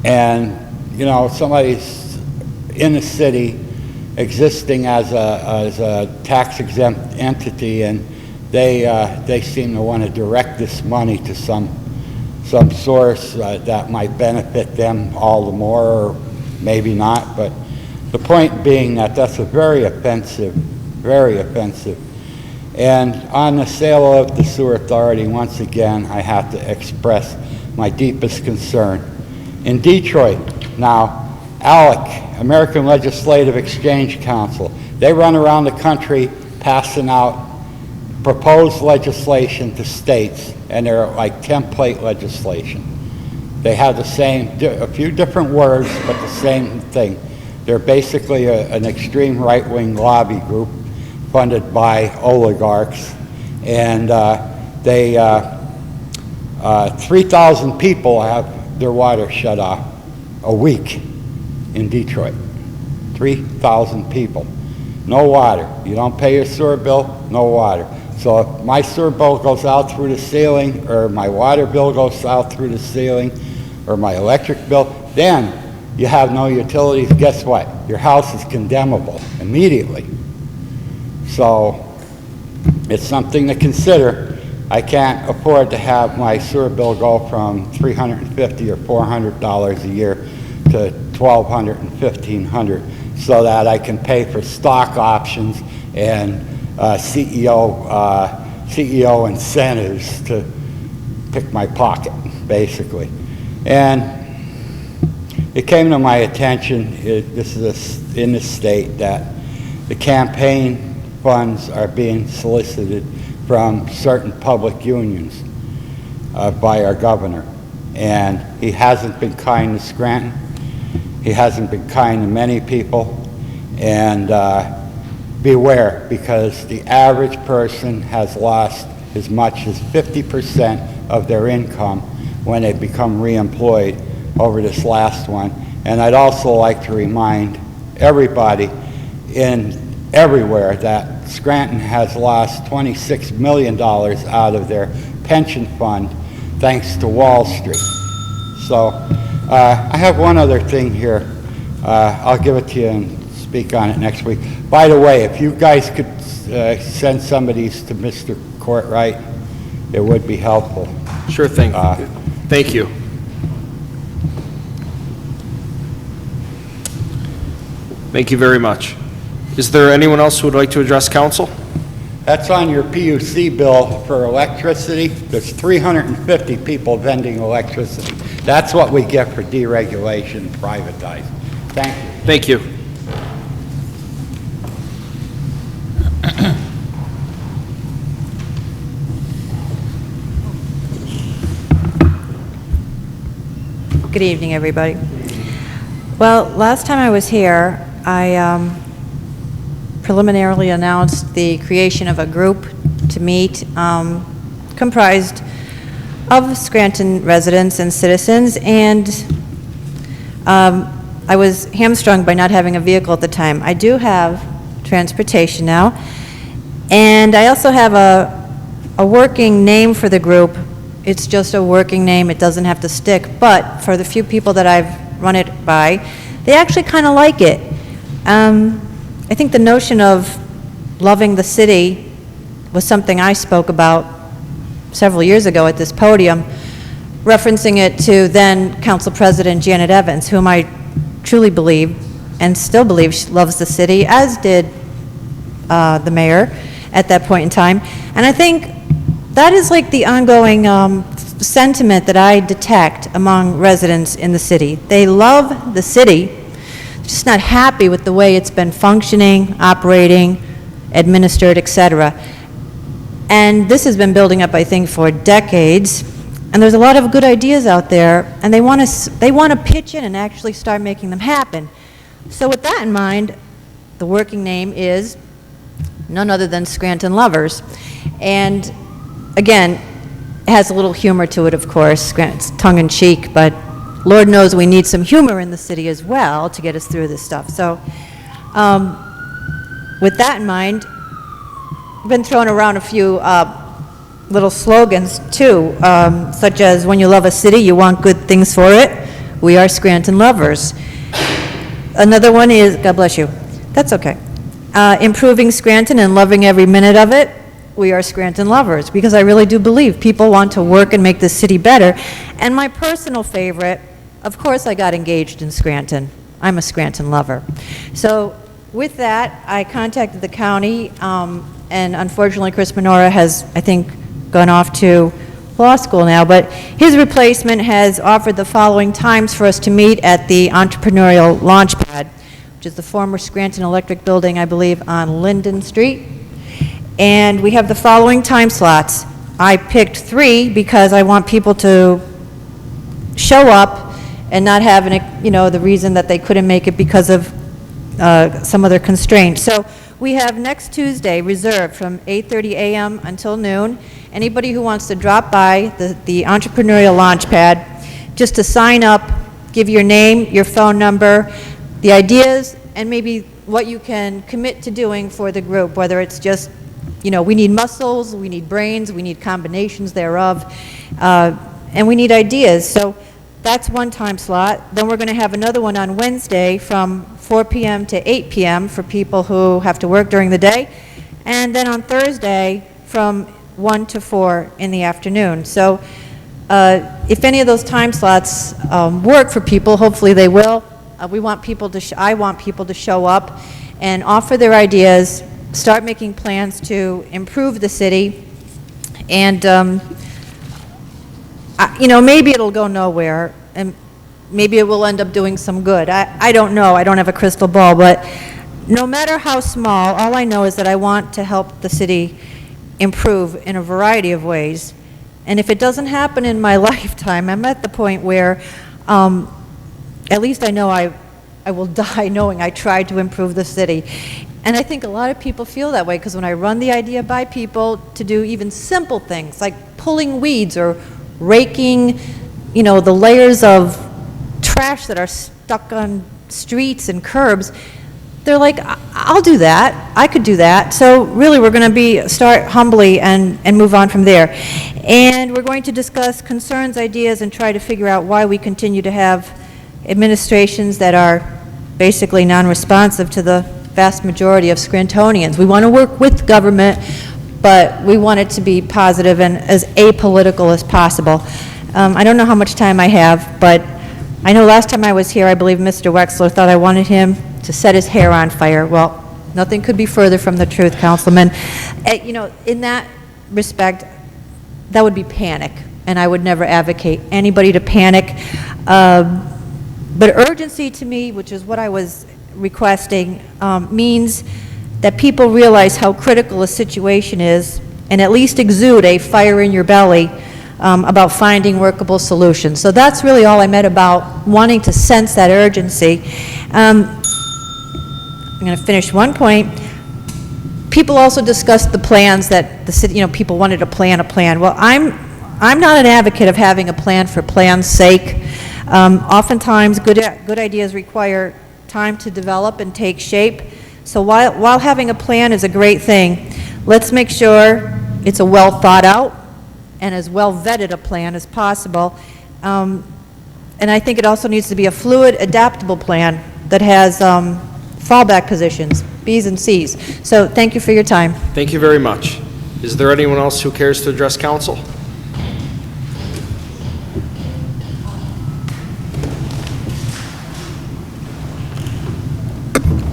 And, you know, somebody's in the city existing as a tax-exempt entity, and they seem to want to direct this money to some source that might benefit them all the more, or maybe not. But The point being that that's a very offensive. And on the sale of the sewer authority, once again, I have to express my deepest concern. In Detroit, now, ALEC, American Legislative Exchange Council, they run around the country passing out proposed legislation to states, and they're like template legislation. They have the same, a few different words, but the same thing. They're basically an extreme right-wing lobby group funded by oligarchs, and 3,000 people have their water shut off a week in Detroit. 3,000 people. No water. You don't pay your sewer bill, no water. So if my sewer bill goes out through the ceiling, or my water bill goes out through the ceiling, or my electric bill, then you have no utilities. Guess what? Your house is condemnable immediately. So it's something to consider. I can't afford to have my sewer bill go from $350 or $400 a year to $1,200 and $1,500 so that I can pay for stock options and CEO incentives to pick my pocket, basically. And it came to my attention, this is in the state, that the campaign funds are being solicited from certain public unions by our governor. And he hasn't been kind to Scranton. He hasn't been kind to many people. And beware, because the average person has lost as much as 50% of their income when they become reemployed over this last one. And I'd also like to remind everybody everywhere that Scranton has lost $26 million out of their pension fund thanks to Wall Street. So I have one other thing here. I'll give it to you and speak on it next week. By the way, if you guys could send some of these to Mr. Courtwright, it would be helpful. Sure thing. Thank you. Thank you very much. Is there anyone else who would like to address council? That's on your PUC bill for electricity. There's 350 people vending electricity. That's what we get for deregulation and privatizing. Thank you. Thank you. Good evening, everybody. Well, last time I was here, I preliminarily announced the creation of a group to meet comprised of Scranton residents and citizens, and I was hamstrung by not having a vehicle at the time. I do have transportation now, and I also have a working name for the group. It's just a working name. It doesn't have to stick, but for the few people that I've run it by, they actually kind of like it. I think the notion of loving the city was something I spoke about several years ago at this podium, referencing it to then Council President Janet Evans, whom I truly believe and still believe she loves the city, as did the mayor at that point in time. And I think that is like the ongoing sentiment that I detect among residents in the city. They love the city, just not happy with the way it's been functioning, operating, administered, etc. And this has been building up, I think, for decades. And there's a lot of good ideas out there, and they want to pitch in and actually start making them happen. So with that in mind, the working name is none other than Scranton Lovers. And again, it has a little humor to it, of course. It's tongue-in-cheek, but Lord knows we need some humor in the city as well to get us through this stuff. So with that in mind, I've been throwing around a few little slogans too, such as, when you love a city, you want good things for it. We are Scranton Lovers. Another one is, God bless you, that's okay. Improving Scranton and loving every minute of it. We are Scranton Lovers, because I really do believe people want to work and make the city better. And my personal favorite, of course I got engaged in Scranton. I'm a Scranton lover. So with that, I contacted the county, and unfortunately, Chris Minora has, I think, gone off to law school now, but his replacement has offered the following times for us to meet at the Entrepreneurial Launchpad, which is the former Scranton Electric Building, I believe, on Linden Street. And we have the following time slots. I picked 3 because I want people to show up and not have, the reason that they couldn't make it because of some other constraint. So we have next Tuesday reserved from 8:30 a.m. until noon. Anybody who wants to drop by the Entrepreneurial Launchpad, just to sign up, give your name, your phone number, the ideas, and maybe what you can commit to doing for the group, whether it's just, we need muscles, we need brains, we need combinations thereof, and we need ideas. So that's one time slot. Then we're going to have another one on Wednesday from 4 p.m. to 8 p.m. for people who have to work during the day. And then on Thursday from 1 to 4 in the afternoon. So if any of those time slots work for people, hopefully they will. I want people to show up and offer their ideas, start making plans to improve the city, and maybe it'll go nowhere, and maybe it will end up doing some good. I don't know. I don't have a crystal ball, but no matter how small, all I know is that I want to help the city improve in a variety of ways. And if it doesn't happen in my lifetime, I'm at the point where at least I know I will die knowing I tried to improve the city. And I think a lot of people feel that way, because when I run the idea by people to do even simple things like pulling weeds or raking, the layers of trash that are stuck on streets and curbs, they're like, I'll do that. I could do that. So really, we're going to start humbly and move on from there. And we're going to discuss concerns, ideas, and try to figure out why we continue to have administrations that are basically non-responsive to the vast majority of Scrantonians. We want to work with government, but we want it to be positive and as apolitical as possible. I don't know how much time I have, but I know last time I was here, I believe Mr. Wexler thought I wanted him to set his hair on fire. Well, nothing could be further from the truth, Councilman. In that respect, that would be panic, and I would never advocate anybody to panic. But urgency to me, which is what I was requesting, means that people realize how critical a situation is and at least exude a fire in your belly about finding workable solutions. So that's really all I meant about wanting to sense that urgency. I'm going to finish one point. People also discussed the plans that the city, people wanted to plan a plan. Well, I'm not an advocate of having a plan for plan's sake. Oftentimes, good ideas require time to develop and take shape. So while having a plan is a great thing, let's make sure it's a well thought out and as well vetted a plan as possible. And I think it also needs to be a fluid, adaptable plan that has fallback positions, B's and C's. So thank you for your time. Thank you very much. Is there anyone else who cares to address council?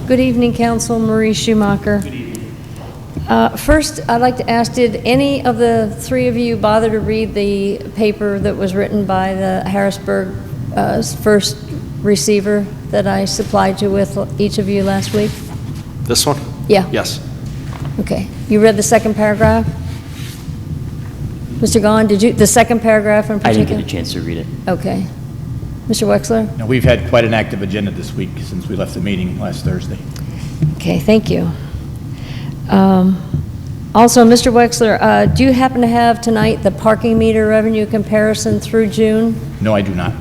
Good evening, Council. Marie Schumacher. Good evening. First, I'd like to ask, did any of the 3 of you bother to read the paper that was written by the Harrisburg first receiver that I supplied you with each of you last week? This one? Yeah. Yes. Okay. You read the second paragraph? Mr. Gahn, did you, the second paragraph in I particular? didn't get a chance to read it. Okay. Mr. Wexler? No, we've had quite an active agenda this week since we left the meeting last Thursday. Okay, thank you. Also, Mr. Wexler, do you happen to have tonight the parking meter revenue comparison through June? No, I do not.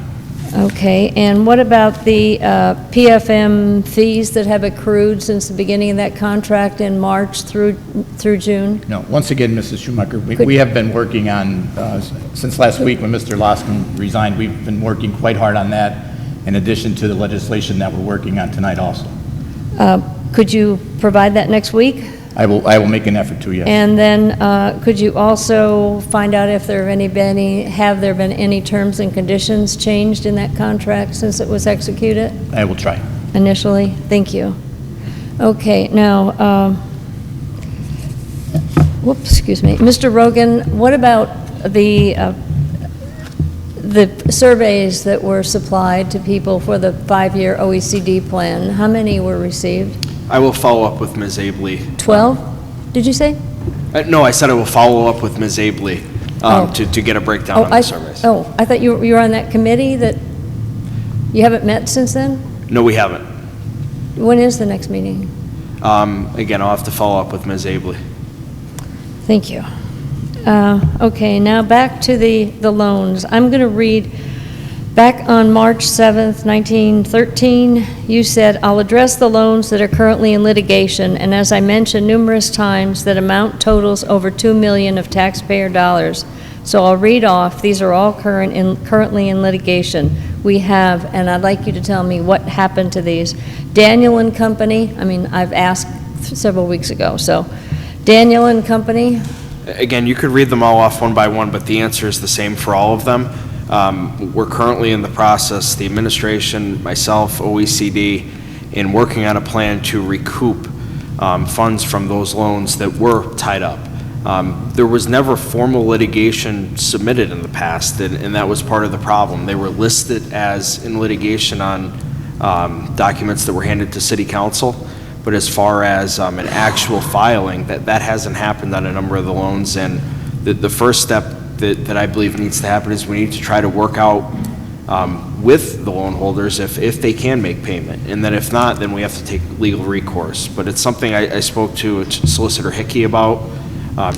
Okay, and what about the PFM fees that have accrued since the beginning of that contract in March through June? No, once again, Mrs. Schumacher, we have been working on, since last week when Mr. Loscom resigned, we've been working quite hard on that, in addition to the legislation that we're working on tonight also. Could you provide that next week? I will make an effort to, yes. And then could you also find out if there have there been any terms and conditions changed in that contract since it was executed? I will try. initially? Thank you. Okay, now, whoops, excuse me. Mr. Rogan, what about the surveys that were supplied to people for the 5-year OECD plan? How many were received? I will follow up with Ms. Abley. 12, did you say? No, I said I will follow up with Ms. Abley Oh. to get a breakdown on the surveys. Oh, I thought you were on that committee that, you haven't met since then? No, we haven't. When is the next meeting? Again, I'll have to follow up with Ms. Abley. Thank you. Okay, now back to the loans. I'm going to read, back on March 7th, 1913, you said, "I'll address the loans that are currently in litigation, and as I mentioned numerous times, that amount totals over $2 million of taxpayer dollars. So I'll read off, these are all currently in litigation. We have, and I'd like you to tell me what happened to these. Daniel and Company, I mean, I've asked several weeks ago, so Daniel and Company, Again, you could read them all off one by one, but the answer is the same for all of them. We're currently in the process, the administration, myself, OECD, in working on a plan to recoup funds from those loans that were tied up. There was never formal litigation submitted in the past, and that was part of the problem. They were listed as in litigation on documents that were handed to City Council, but as far as an actual filing, that hasn't happened on a number of the loans, and the first step that I believe needs to happen is we need to try to work out with the loan holders if they can make payment, and then if not, then we have to take legal recourse. But it's something I spoke to Solicitor Hickey about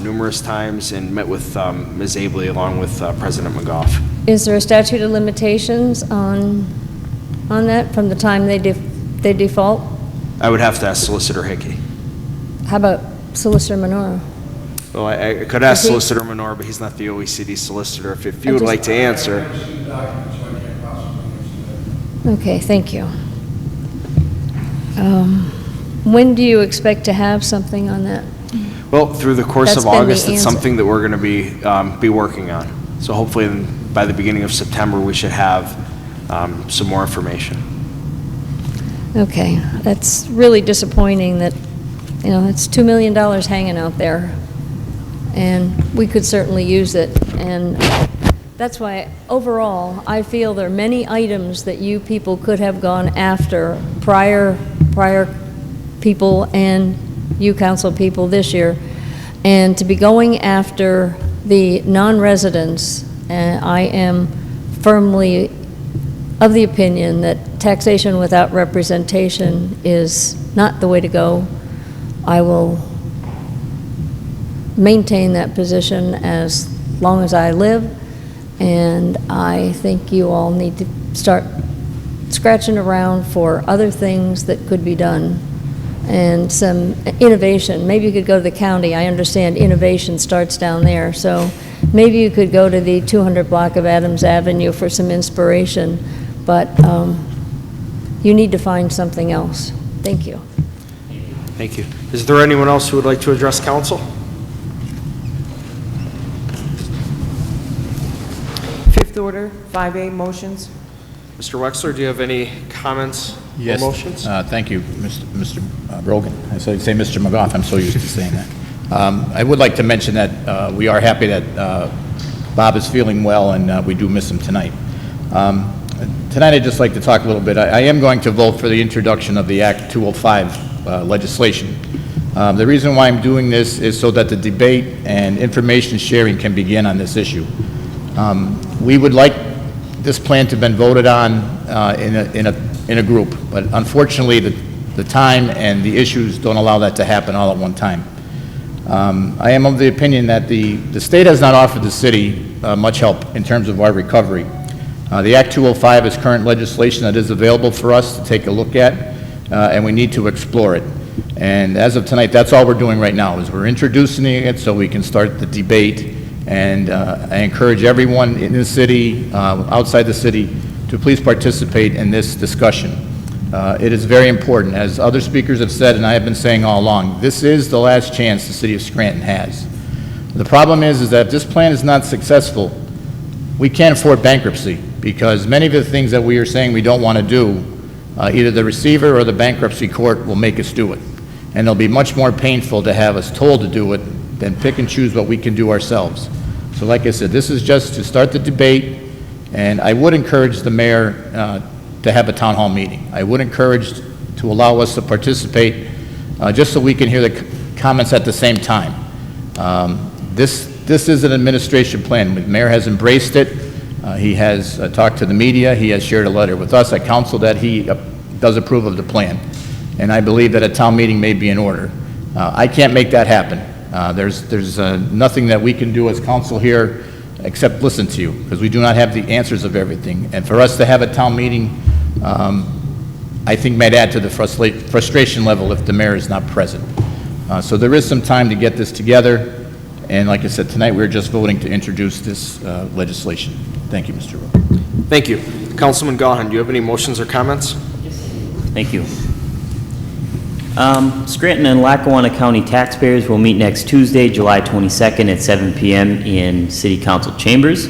numerous times and met with Ms. Abley along with President McGough. is there a statute of limitations on that from the time they default? I would have to ask Solicitor Hickey. How about Solicitor Minora? Well, I could ask Is he- Solicitor Minor, but he's not the OECD solicitor. If you would like to answer. Okay, thank you. When do you expect to have something on that? Well, through the course That's of been the August, it's answer. something that we're going to be working on. So hopefully by the beginning of September, we should have some more information. Okay, that's really disappointing that, it's $2 million hanging out there, and we could certainly use it. And that's why, overall, I feel there are many items that you people could have gone after, prior people and you council people this year, and to be going after the non-residents, I am firmly of the opinion that taxation without representation is not the way to go. I will maintain that position as long as I live, and I think you all need to start scratching around for other things that could be done and some innovation. Maybe you could go to the county. I understand innovation starts down there, so maybe you could go to the 200 block of Adams Avenue for some inspiration, but you need to find something else. Thank you. Thank you. Is there anyone else who would like to address council? Fifth order, 5A motions. Mr. Wexler, do you have any comments or motions? Thank you, Mr. Brogan. I say Mr. McGough, I'm so used to saying that. I would like to mention that we are happy that Bob is feeling well, and we do miss him tonight. Tonight, I'd just like to talk a little bit. I am going to vote for the introduction of the Act 205 legislation. The reason why I'm doing this is so that the debate and information sharing can begin on this issue. We would like this plan to have been voted on in a group, but unfortunately, the time and the issues don't allow that to happen all at one time. I am of the opinion that the state has not offered the city much help in terms of our recovery. The Act 205 is current legislation that is available for us to take a look at, and we need to explore it. And as of tonight, that's all we're doing right now, is we're introducing it so we can start the debate. And I encourage everyone in the city, outside the city, to please participate in this discussion. It is very important. As other speakers have said, and I have been saying all along, this is the last chance the city of Scranton has. The problem is that if this plan is not successful, we can't afford bankruptcy, because many of the things that we are saying we don't want to do either the receiver or the bankruptcy court will make us do it. And it'll be much more painful to have us told to do it than pick and choose what we can do ourselves. So like I said, this is just to start the debate, and I would encourage the mayor to have a town hall meeting. I would encourage to allow us to participate just so we can hear the comments at the same time. This is an administration plan. The mayor has embraced it. He has talked to the media. He has shared a letter with us at council that he does approve of the plan. And I believe that a town meeting may be in order. I can't make that happen. There's nothing that we can do as council here except listen to you, because we do not have the answers of everything. And for us to have a town meeting, I think might add to the frustration level if the mayor is not present. So there is some time to get this together. And like I said, tonight we're just voting to introduce this legislation. Thank you, Mr. Rowe. Thank you. Councilman Gahan, do you have any motions or comments? Thank you. Scranton and Lackawanna County taxpayers will meet next Tuesday, July 22nd at 7 p.m. in City Council chambers.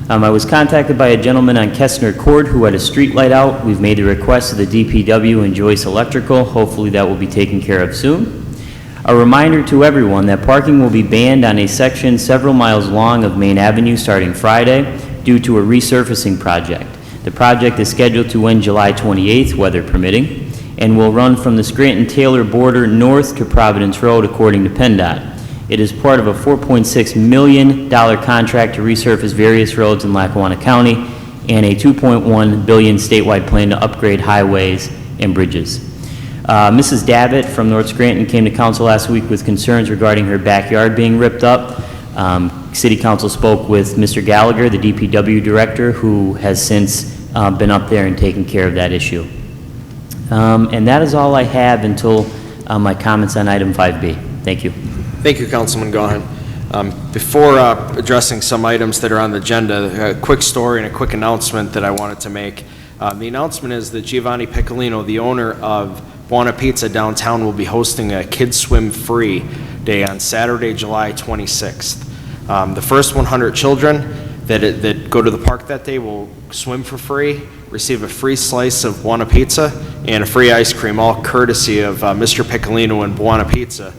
I was contacted by a gentleman on Kestner Court who had a street light out. We've made the request to the DPW and Joyce Electrical. Hopefully that will be taken care of soon. A reminder to everyone that parking will be banned on a section several miles long of Main Avenue starting Friday due to a resurfacing project. The project is scheduled to end July 28th, weather permitting, and will run from the Scranton-Taylor border north to Providence Road according to PennDOT. It is part of a $4.6 million contract to resurface various roads in Lackawanna County and a $2.1 billion statewide plan to upgrade highways and bridges. Mrs. Davitt from North Scranton came to council last week with concerns regarding her backyard being ripped up. City Council spoke with Mr. Gallagher, the DPW director, who has since been up there and taken care of that issue. And that is all I have until my comments on item 5B. Thank you. Thank you, Councilman Gahan. Before addressing some items that are on the agenda, a quick story and a quick announcement that I wanted to make. The announcement is that Giovanni Piccolino, the owner of Buona Pizza downtown, will be hosting a Kids Swim Free Day on Saturday, July 26th. The first 100 children that go to the park that day will swim for free, receive a free slice of Buona Pizza and a free ice cream, all courtesy of Mr. Piccolino and Buona Pizza.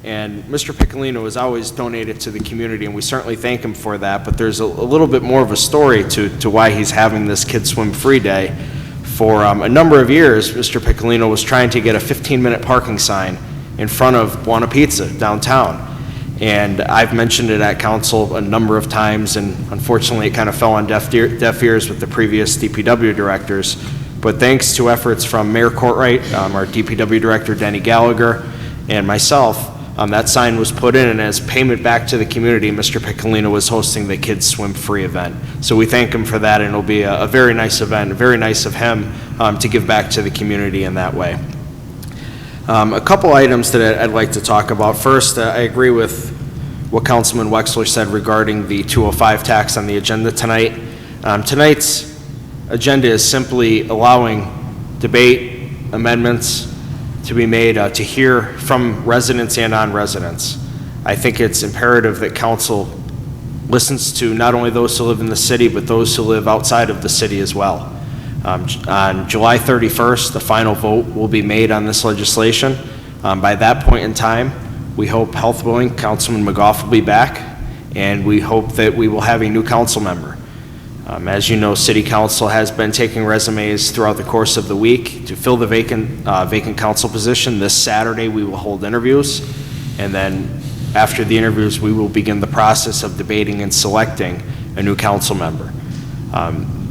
And Mr. Piccolino has always donated to the community, and we certainly thank him for that, but there's a little bit more of a story to why he's having this Kids Swim Free Day. For a number of years, Mr. Piccolino was trying to get a 15-minute parking sign in front of Buona Pizza downtown. And I've mentioned it at council a number of times, and unfortunately it kind of fell on deaf ears with the previous DPW directors. But thanks to efforts from Mayor Courtright, our DPW director Denny Gallagher, and myself, that sign was put in, and as payment back to the community, Mr. Piccolino was hosting the Kids Swim Free event. So we thank him for that, and it'll be a very nice event, very nice of him to give back to the community in that way. A couple items that I'd like to talk about. First, I agree with what Councilman Wexler said regarding the 205 tax on the agenda tonight. Tonight's agenda is simply allowing debate, amendments to be made to hear from residents and non-residents. I think it's imperative that council listens to not only those who live in the city, but those who live outside of the city as well. On July 31st, the final vote will be made on this legislation. By that point in time, we hope health willing, Councilman McGough will be back, and we hope that we will have a new council member. As you know, City Council has been taking resumes throughout the course of the week to fill the vacant council position. This Saturday, we will hold interviews, and then after the interviews, we will begin the process of debating and selecting a new council member.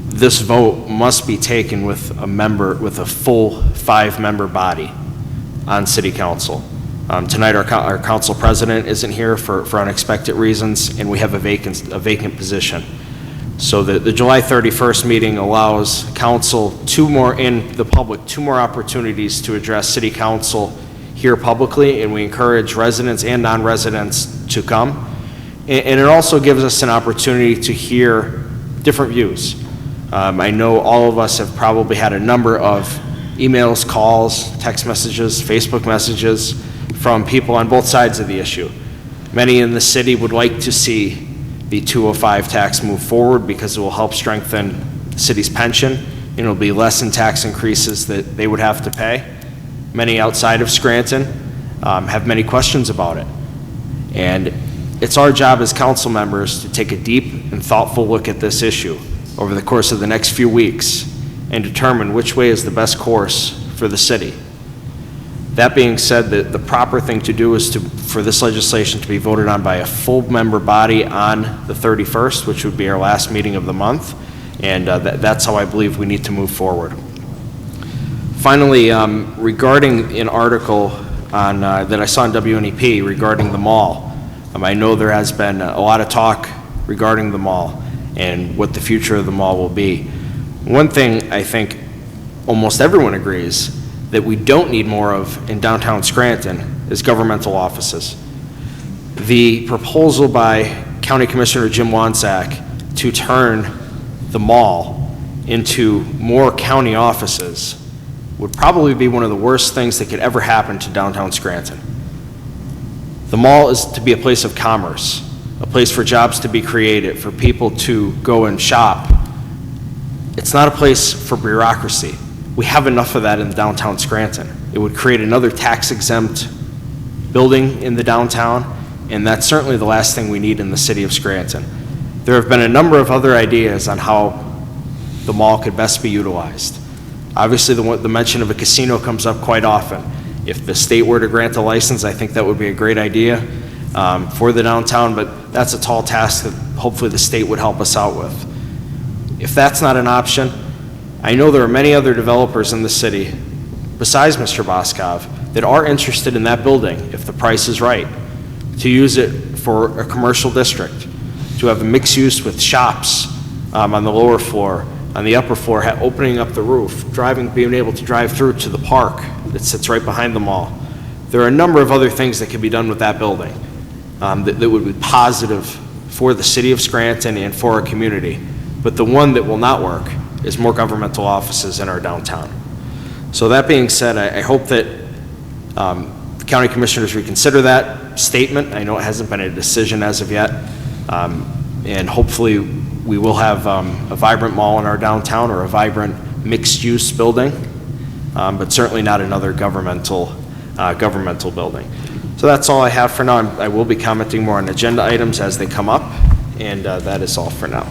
This vote must be taken with a full 5-member body on City Council. Tonight, our council president isn't here for unexpected reasons, and we have a vacant position. So the July 31st meeting allows council two more opportunities to address City Council here publicly, and we encourage residents and non-residents to come. And it also gives us an opportunity to hear different views. I know all of us have probably had a number of emails, calls, text messages, Facebook messages from people on both sides of the issue. Many in the city would like to see the 205 tax move forward because it will help strengthen the city's pension it'll be less in tax increases that they would have to pay. Many outside of Scranton have many questions about it. And it's our job as council members to take a deep and thoughtful look at this issue over the course of the next few weeks and determine which way is the best course for the city. That being said, the proper thing to do is for this legislation to be voted on by a full member body on the 31st, which would be our last meeting of the month, and that's how I believe we need to move forward. Finally, regarding an article on, that I saw on WNEP regarding the mall, I know there has been a lot of talk regarding the mall and what the future of the mall will be. One thing I think almost everyone agrees that we don't need more of in downtown Scranton is governmental offices. The proposal by County Commissioner Jim Wansack to turn the mall into more county offices would probably be one of the worst things that could ever happen to downtown Scranton. The mall is to be a place of commerce, a place for jobs to be created, for people to go and shop. It's not a place for bureaucracy. We have enough of that in downtown Scranton. It would create another tax-exempt building in the downtown, and that's certainly the last thing we need in the city of Scranton. There have been a number of other ideas on how the mall could best be utilized. Obviously, the mention of a casino comes up quite often. If the state were to grant a license, I think that would be a great idea for the downtown, but that's a tall task that hopefully the state would help us out with. If that's not an option, I know there are many other developers in the city, besides Mr. Boskov, that are interested in that building, if the price is right, to use it for a commercial district, to have a mixed use with shops on the lower floor, on the upper floor, opening up the roof, being able to drive through to the park that sits right behind the mall. There are a number of other things that could be done with that building that would be positive for the city of Scranton and for our community. But the one that will not work is more governmental offices in our downtown. So that being said, I hope that the county commissioners reconsider that statement. I know it hasn't been a decision as of yet, and hopefully we will have a vibrant mall in our downtown or a vibrant mixed-use building, but certainly not another governmental building. So that's all I have for now. I will be commenting more on agenda items as they come up, and that is all for now.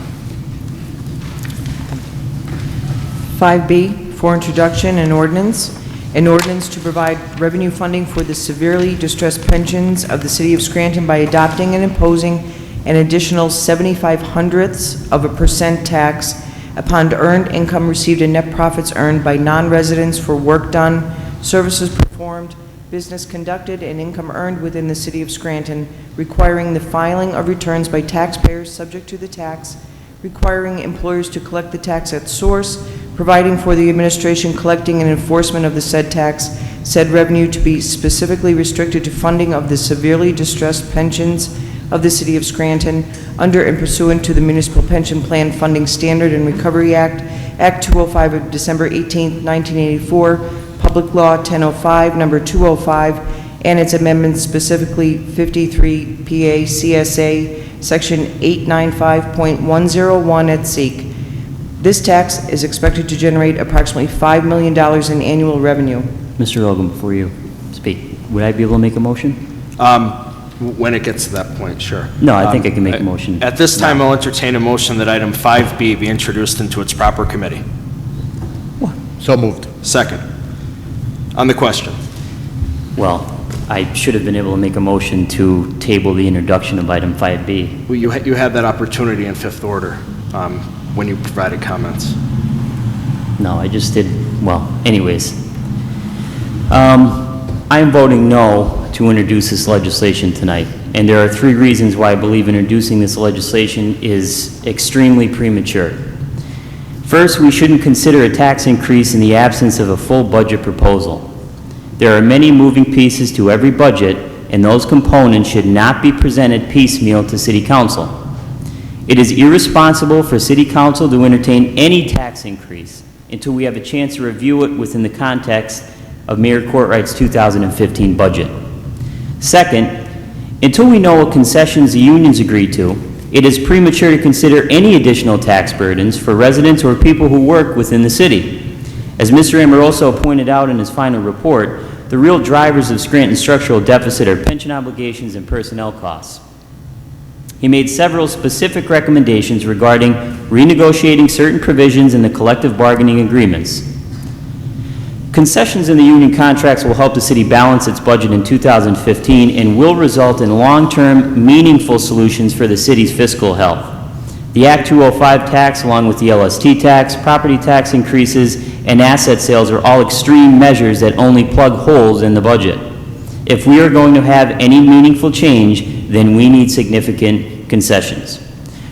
5B for introduction and ordinance. An ordinance to provide revenue funding for the severely distressed pensions of the city of Scranton by adopting and imposing an additional 0.75% tax upon earned income received and net profits earned by non-residents for work done, services performed, business conducted, and income earned within the city of Scranton, requiring the filing of returns by taxpayers subject to the tax, requiring employers to collect the tax at source, providing for the administration, collecting, and enforcement of the said tax, said revenue to be specifically restricted to funding of the severely distressed pensions of the city of Scranton under and pursuant to the Municipal Pension Plan Funding Standard and Recovery Act, Act 205 of December 18, 1984, Public Law 1005, Number 205, and its amendments, specifically 53 PA CSA Section 895.101 at SEEK. This tax is expected to generate approximately $5 million in annual revenue. Mr. Logan, before you speak, would I be able to make a motion? When it gets to that point, sure. No, I think I can make a motion. At this time, I'll entertain a motion that item 5B be introduced into its proper committee. So moved. Second. On the question. Well, I should have been able to make a motion to table the introduction of item 5B. Well, you had that opportunity in fifth order when you provided comments. No, I just did, well, anyways. I am voting no to introduce this legislation tonight, and there are 3 reasons why I believe introducing this legislation is extremely premature. First, we shouldn't consider a tax increase in the absence of a full budget proposal. There are many moving pieces to every budget, and those components should not be presented piecemeal to City Council. It is irresponsible for City Council to entertain any tax increase until we have a chance to review it within the context of Mayor Courtwright's 2015 budget. Second, until we know what concessions the unions agreed to, It is premature to consider any additional tax burdens for residents or people who work within the city. As Mr. Amoroso pointed out in his final report, the real drivers of Scranton's structural deficit are pension obligations and personnel costs. He made several specific recommendations regarding renegotiating certain provisions in the collective bargaining agreements. Concessions in the union contracts will help the city balance its budget in 2015 and will result in long-term, meaningful solutions for the city's fiscal health. The Act 205 tax, along with the LST tax, property tax increases, and asset sales are all extreme measures that only plug holes in the budget. If we are going to have any meaningful change, then we need significant concessions.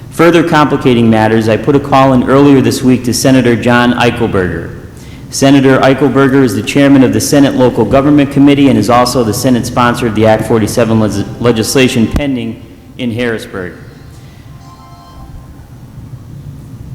Further complicating matters, I put a call in earlier this week to Senator John Eichelberger. Senator Eichelberger is the chairman of the Senate Local Government Committee and is also the Senate sponsor of the Act 47 legislation pending in Harrisburg.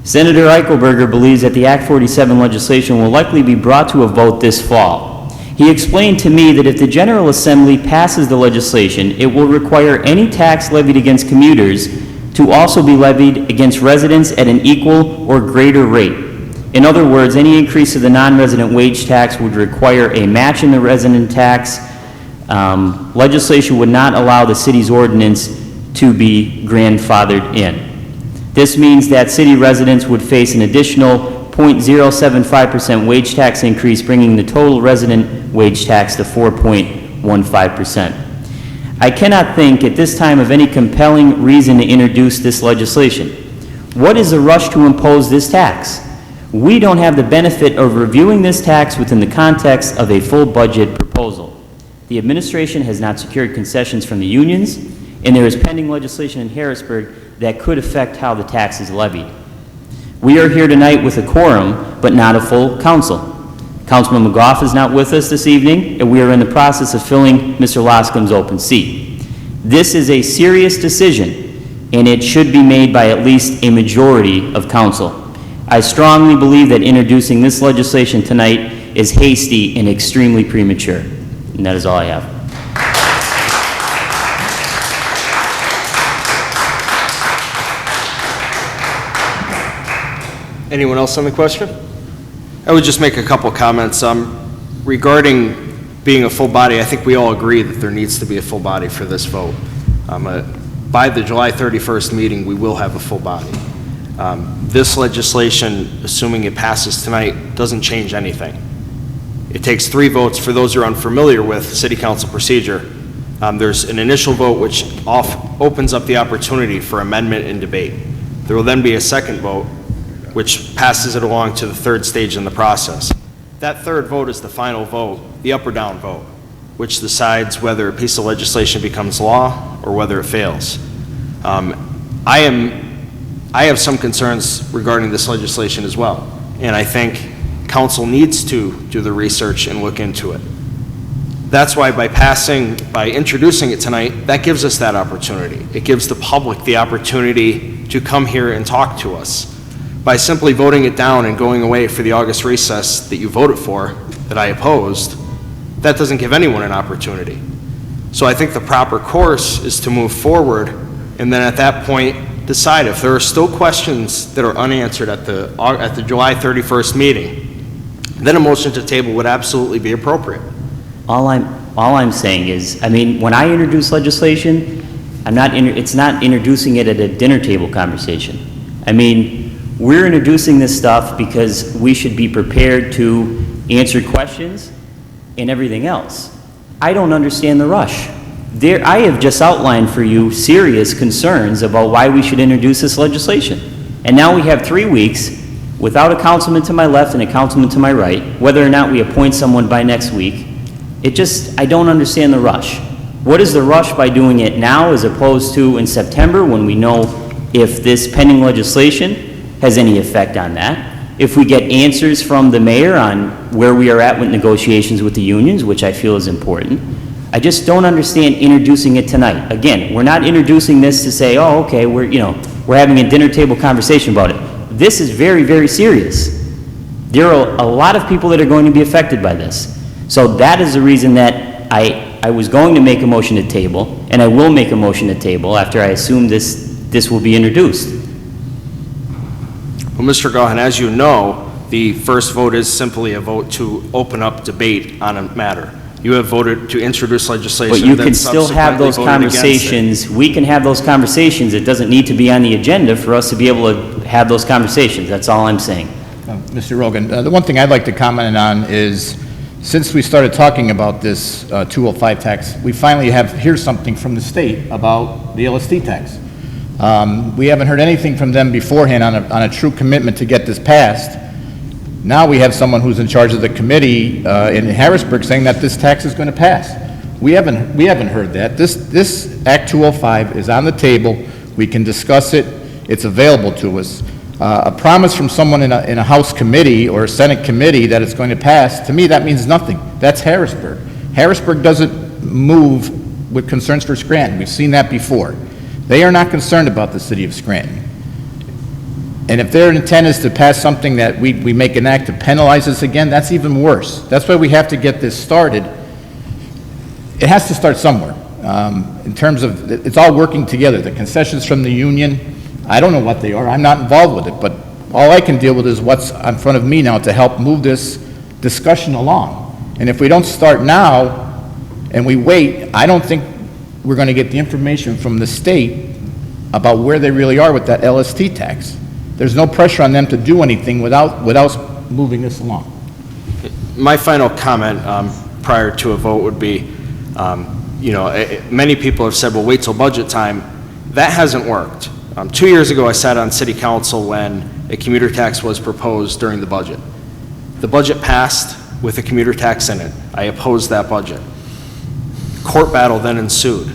Senator Eichelberger believes that the Act 47 legislation will likely be brought to a vote this fall. He explained to me that if the General Assembly passes the legislation, it will require any tax levied against commuters to also be levied against residents at an equal or greater rate. In other words, any increase of the non-resident wage tax would require a match in the resident tax. Legislation would not allow the city's ordinance to be grandfathered in. This means that city residents would face an additional 0.075% wage tax increase, bringing the total resident wage tax to 4.15%. I cannot think at this time of any compelling reason to introduce this legislation. What is the rush to impose this tax? We don't have the benefit of reviewing this tax within the context of a full budget proposal. The administration has not secured concessions from the unions, and there is pending legislation in Harrisburg that could affect how the tax is levied. We are here tonight with a quorum, but not a full council. Councilman McGough is not with us this evening, and we are in the process of filling Mr. Loscombe's open seat. This is a serious decision, and it should be made by at least a majority of council. I strongly believe that introducing this legislation tonight is hasty and extremely premature. And that is all I have. Anyone else on the question? I would just make a couple comments. Regarding being a full body, I think we all agree that there needs to be a full body for this vote. By the July 31st meeting, we will have a full body. This legislation, assuming it passes tonight, doesn't change anything. It takes 3 votes. For those who are unfamiliar with city council procedure, there's an initial vote which opens up the opportunity for amendment and debate. There will then be a second vote which passes it along to the 3rd stage in the process. That 3rd vote is the final vote, the up or down vote, which decides whether a piece of legislation becomes law or whether it fails. I have some concerns regarding this legislation as well, and I think council needs to do the research and look into it. That's why by introducing it tonight, that gives us that opportunity. It gives the public the opportunity to come here and talk to us. By simply voting it down and going away for the August recess that you voted for, that I opposed, that doesn't give anyone an opportunity. So I think the proper course is to move forward, and then at that point, decide if there are still questions that are unanswered at the July 31st meeting, then a motion to table would absolutely be appropriate. All I'm saying is, I mean, when I introduce legislation, it's not introducing it at a dinner table conversation. I mean, we're introducing this stuff because we should be prepared to answer questions and everything else. I don't understand the rush. I have just outlined for you serious concerns about why we should introduce this legislation. And now we have 3 weeks without a councilman to my left and a councilman to my right, whether or not we appoint someone by next week. I don't understand the rush. What is the rush by doing it now as opposed to in September when we know if this pending legislation has any effect on that? If we get answers from the mayor on where we are at with negotiations with the unions, which I feel is important. I just don't understand introducing it tonight. Again, we're not introducing this to say, oh, okay, we're having a dinner table conversation about it. This is very, very serious. There are a lot of people that are going to be affected by this. So that is the reason that I was going to make a motion to table, and I will make a motion to table after I assume this this will be introduced. Well, Mr. Gahan, as you know, the first vote is simply a vote to open up debate on a matter. You have voted to introduce legislation. But you then can still have subsequently those voted against it. conversations. We can have those conversations. It doesn't need to be on the agenda for us to be able to have those conversations. That's all I'm saying. Mr. Rogan, the one thing I'd like to comment on is, since we started talking about this 205 tax, we finally hear something from the state about the LST tax. We haven't heard anything from them beforehand on a true commitment to get this passed. Now we have someone who's in charge of the committee in Harrisburg saying that this tax is going to pass. We haven't heard that. This Act 205 is on the table. We can discuss it. It's available to us. A promise from someone in a House committee or a Senate committee that it's going to pass, to me, that means nothing. That's Harrisburg. Harrisburg doesn't move with concerns for Scranton. We've seen that before. They are not concerned about the city of Scranton. And if their intent is to pass something that we make an act to penalize us again, that's even worse. That's why we have to get this started. It has to start somewhere. In terms of, it's all working together. The concessions from the union, I don't know what they are. I'm not involved with it, but all I can deal with is what's in front of me now to help move this discussion along. And if we don't start now and we wait, I don't think we're going to get the information from the state about where they really are with that LST tax. There's no pressure on them to do anything without moving this along. My final comment prior to a vote would be, many people have said, well, wait till budget time. That hasn't worked. 2 years ago, I sat on city council when a commuter tax was proposed during the budget. The budget passed with a commuter tax in it. I opposed that budget. Court battle then ensued.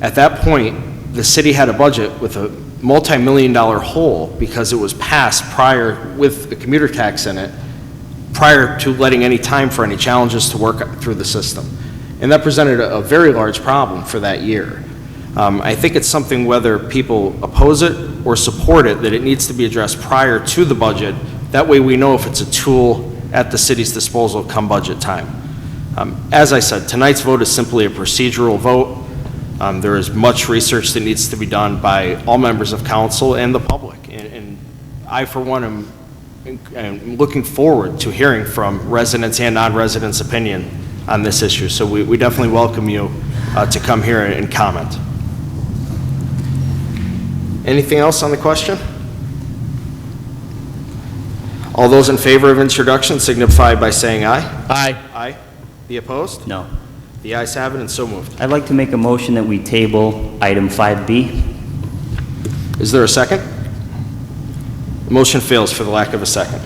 At that point, the city had a budget with a multi-million-dollar hole because it was passed prior with the commuter tax in it, prior to letting any time for any challenges to work through the system. And that presented a very large problem for that year. I think it's something, whether people oppose it or support it, that it needs to be addressed prior to the budget. That way we know if it's a tool at the city's disposal come budget time. As I said, tonight's vote is simply a procedural vote. There is much research that needs to be done by all members of council and the public. And I, for one, am looking forward to hearing from residents and non-residents' opinion on this issue. So we definitely welcome you to come here and comment. Anything else on the question? All those in favor of introduction signify by saying aye. Aye. Aye. The opposed? No. The ayes have it and so moved. I'd like to make a motion that we table item 5B. Is there a second? The motion fails for the lack of a second.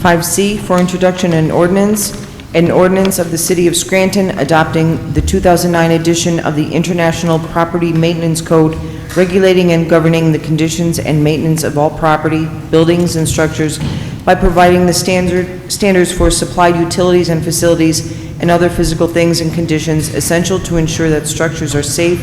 5C for introduction and ordinance, an ordinance of the City of Scranton adopting the 2009 edition of the International Property Maintenance Code, regulating and governing the conditions and maintenance of all property, buildings, and structures by providing the standards for supplied utilities and facilities and other physical things and conditions essential to ensure that structures are safe,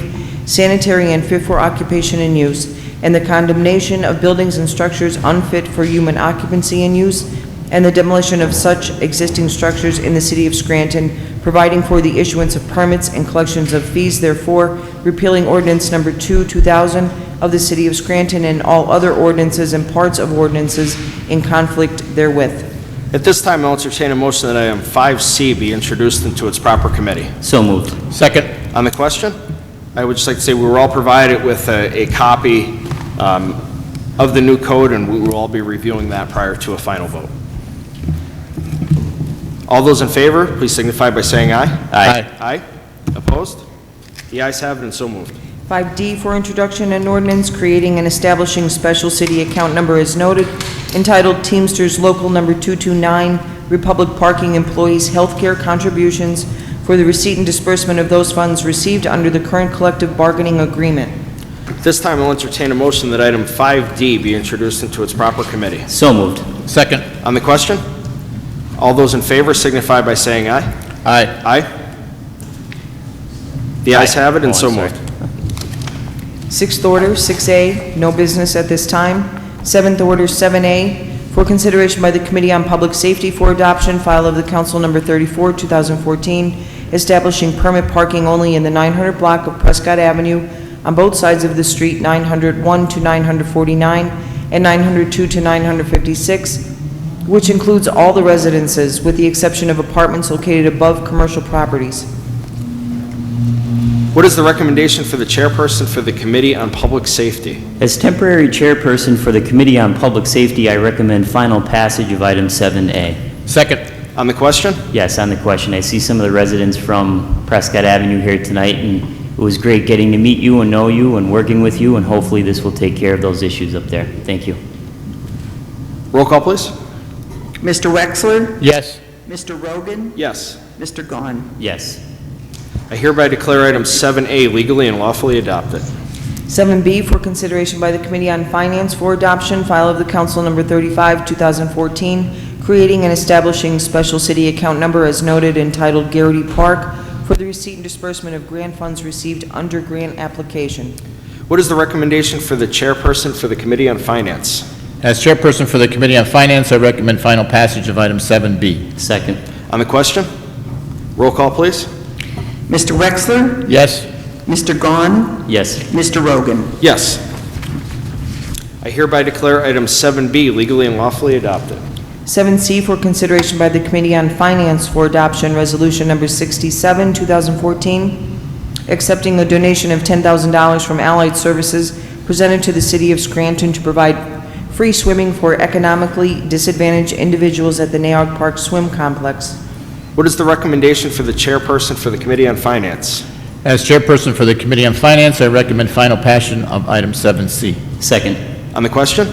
sanitary, and fit for occupation and use, and the condemnation of buildings and structures unfit for human occupancy and use, and the demolition of such existing structures in the City of Scranton, providing for the issuance of permits and collections of fees therefore, repealing ordinance number 2, 2000 of the City of Scranton, and all other ordinances and parts of ordinances in conflict therewith. At this time, I'll entertain a motion that item 5C be introduced into its proper committee. So moved. Second. On the question, I would just like to say we were all provided with a copy of the new code, and we will all be reviewing that prior to a final vote. All those in favor, please signify by saying aye. Aye. Aye. Opposed? The ayes have it and so moved. 5D for introduction and ordinance creating and establishing special city account number as noted, entitled Teamsters Local Number 229, Republic Parking Employees Healthcare Contributions for the receipt and disbursement of those funds received under the current collective bargaining agreement. This time, I'll entertain a motion that item 5D be introduced into its proper committee. So moved. Second. On the question, all those in favor signify by saying aye. Aye. Aye. The ayes have it and so moved. Sixth order, 6A, no business at this time. Seventh order, 7A, for consideration by the Committee on Public Safety for adoption, file of the Council Number 34, 2014, establishing permit parking only in the 900 block of Prescott Avenue on both sides of the street, 901 to 949 and 902 to 956, which includes all the residences, with the exception of apartments located above commercial properties. What is the recommendation for the chairperson for the Committee on Public Safety? As temporary chairperson for the Committee on Public Safety, I recommend final passage of item 7A. Second. On the question? Yes, on the question. I see some of the residents from Prescott Avenue here tonight, and it was great getting to meet you and know you and working with you, and hopefully this will take care of those issues up there. Thank you. Roll call, please. Mr. Wexler? Yes. Mr. Rogan? Yes. Mr. Gahn? Yes. I hereby declare item 7A legally and lawfully adopted. 7B for consideration by the Committee on Finance for adoption, file of the Council number 35, 2014, creating and establishing special city account number as noted entitled Garrity Park for the receipt and disbursement of grant funds received under grant application. What is the recommendation for the chairperson for the Committee on Finance? As chairperson for the Committee on Finance, I recommend final passage of item 7B. Second. On the question? Roll call, please. Mr. Wexler? Yes. Mr. Gahn? Yes. Mr. Rogan? Yes. I hereby declare item 7B legally and lawfully adopted. 7C for consideration by the Committee on Finance for adoption, resolution number 67, 2014, accepting a donation of $10,000 from Allied Services presented to the City of Scranton to provide free swimming for economically disadvantaged individuals at the Naog Park Swim Complex. What is the recommendation for the chairperson for the Committee on Finance? As chairperson for the Committee on Finance, I recommend final passage of item 7C. Second. On the question?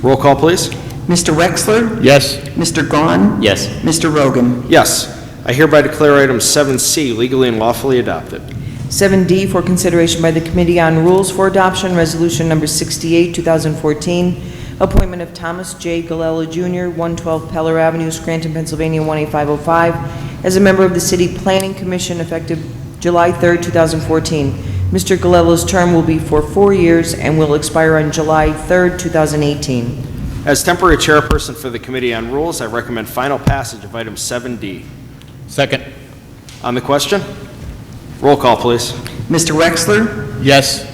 Roll call, please. Mr. Wexler? Yes. Mr. Gahn? Yes. Mr. Rogan? Yes. I hereby declare item 7C legally and lawfully adopted. 7D for consideration by the Committee on Rules for adoption, resolution number 68, 2014, appointment of Thomas J. Galella Jr., 112 Peller Avenue, Scranton, Pennsylvania, 18505, as a member of the City Planning Commission effective July 3, 2014. Mr. Galella's term will be for 4 years and will expire on July 3, 2018. As temporary chairperson for the Committee on Rules, I recommend final passage of item 7D. Second. On the question? Roll call, please. Mr. Wexler? Yes.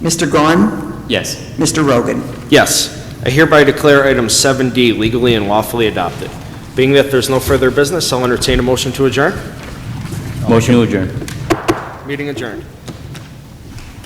Mr. Gahn? Yes. Mr. Rogan? Yes. I hereby declare item 7D legally and lawfully adopted. Being that there's no further business, I'll entertain a motion to adjourn. Motion to adjourn. Meeting adjourned.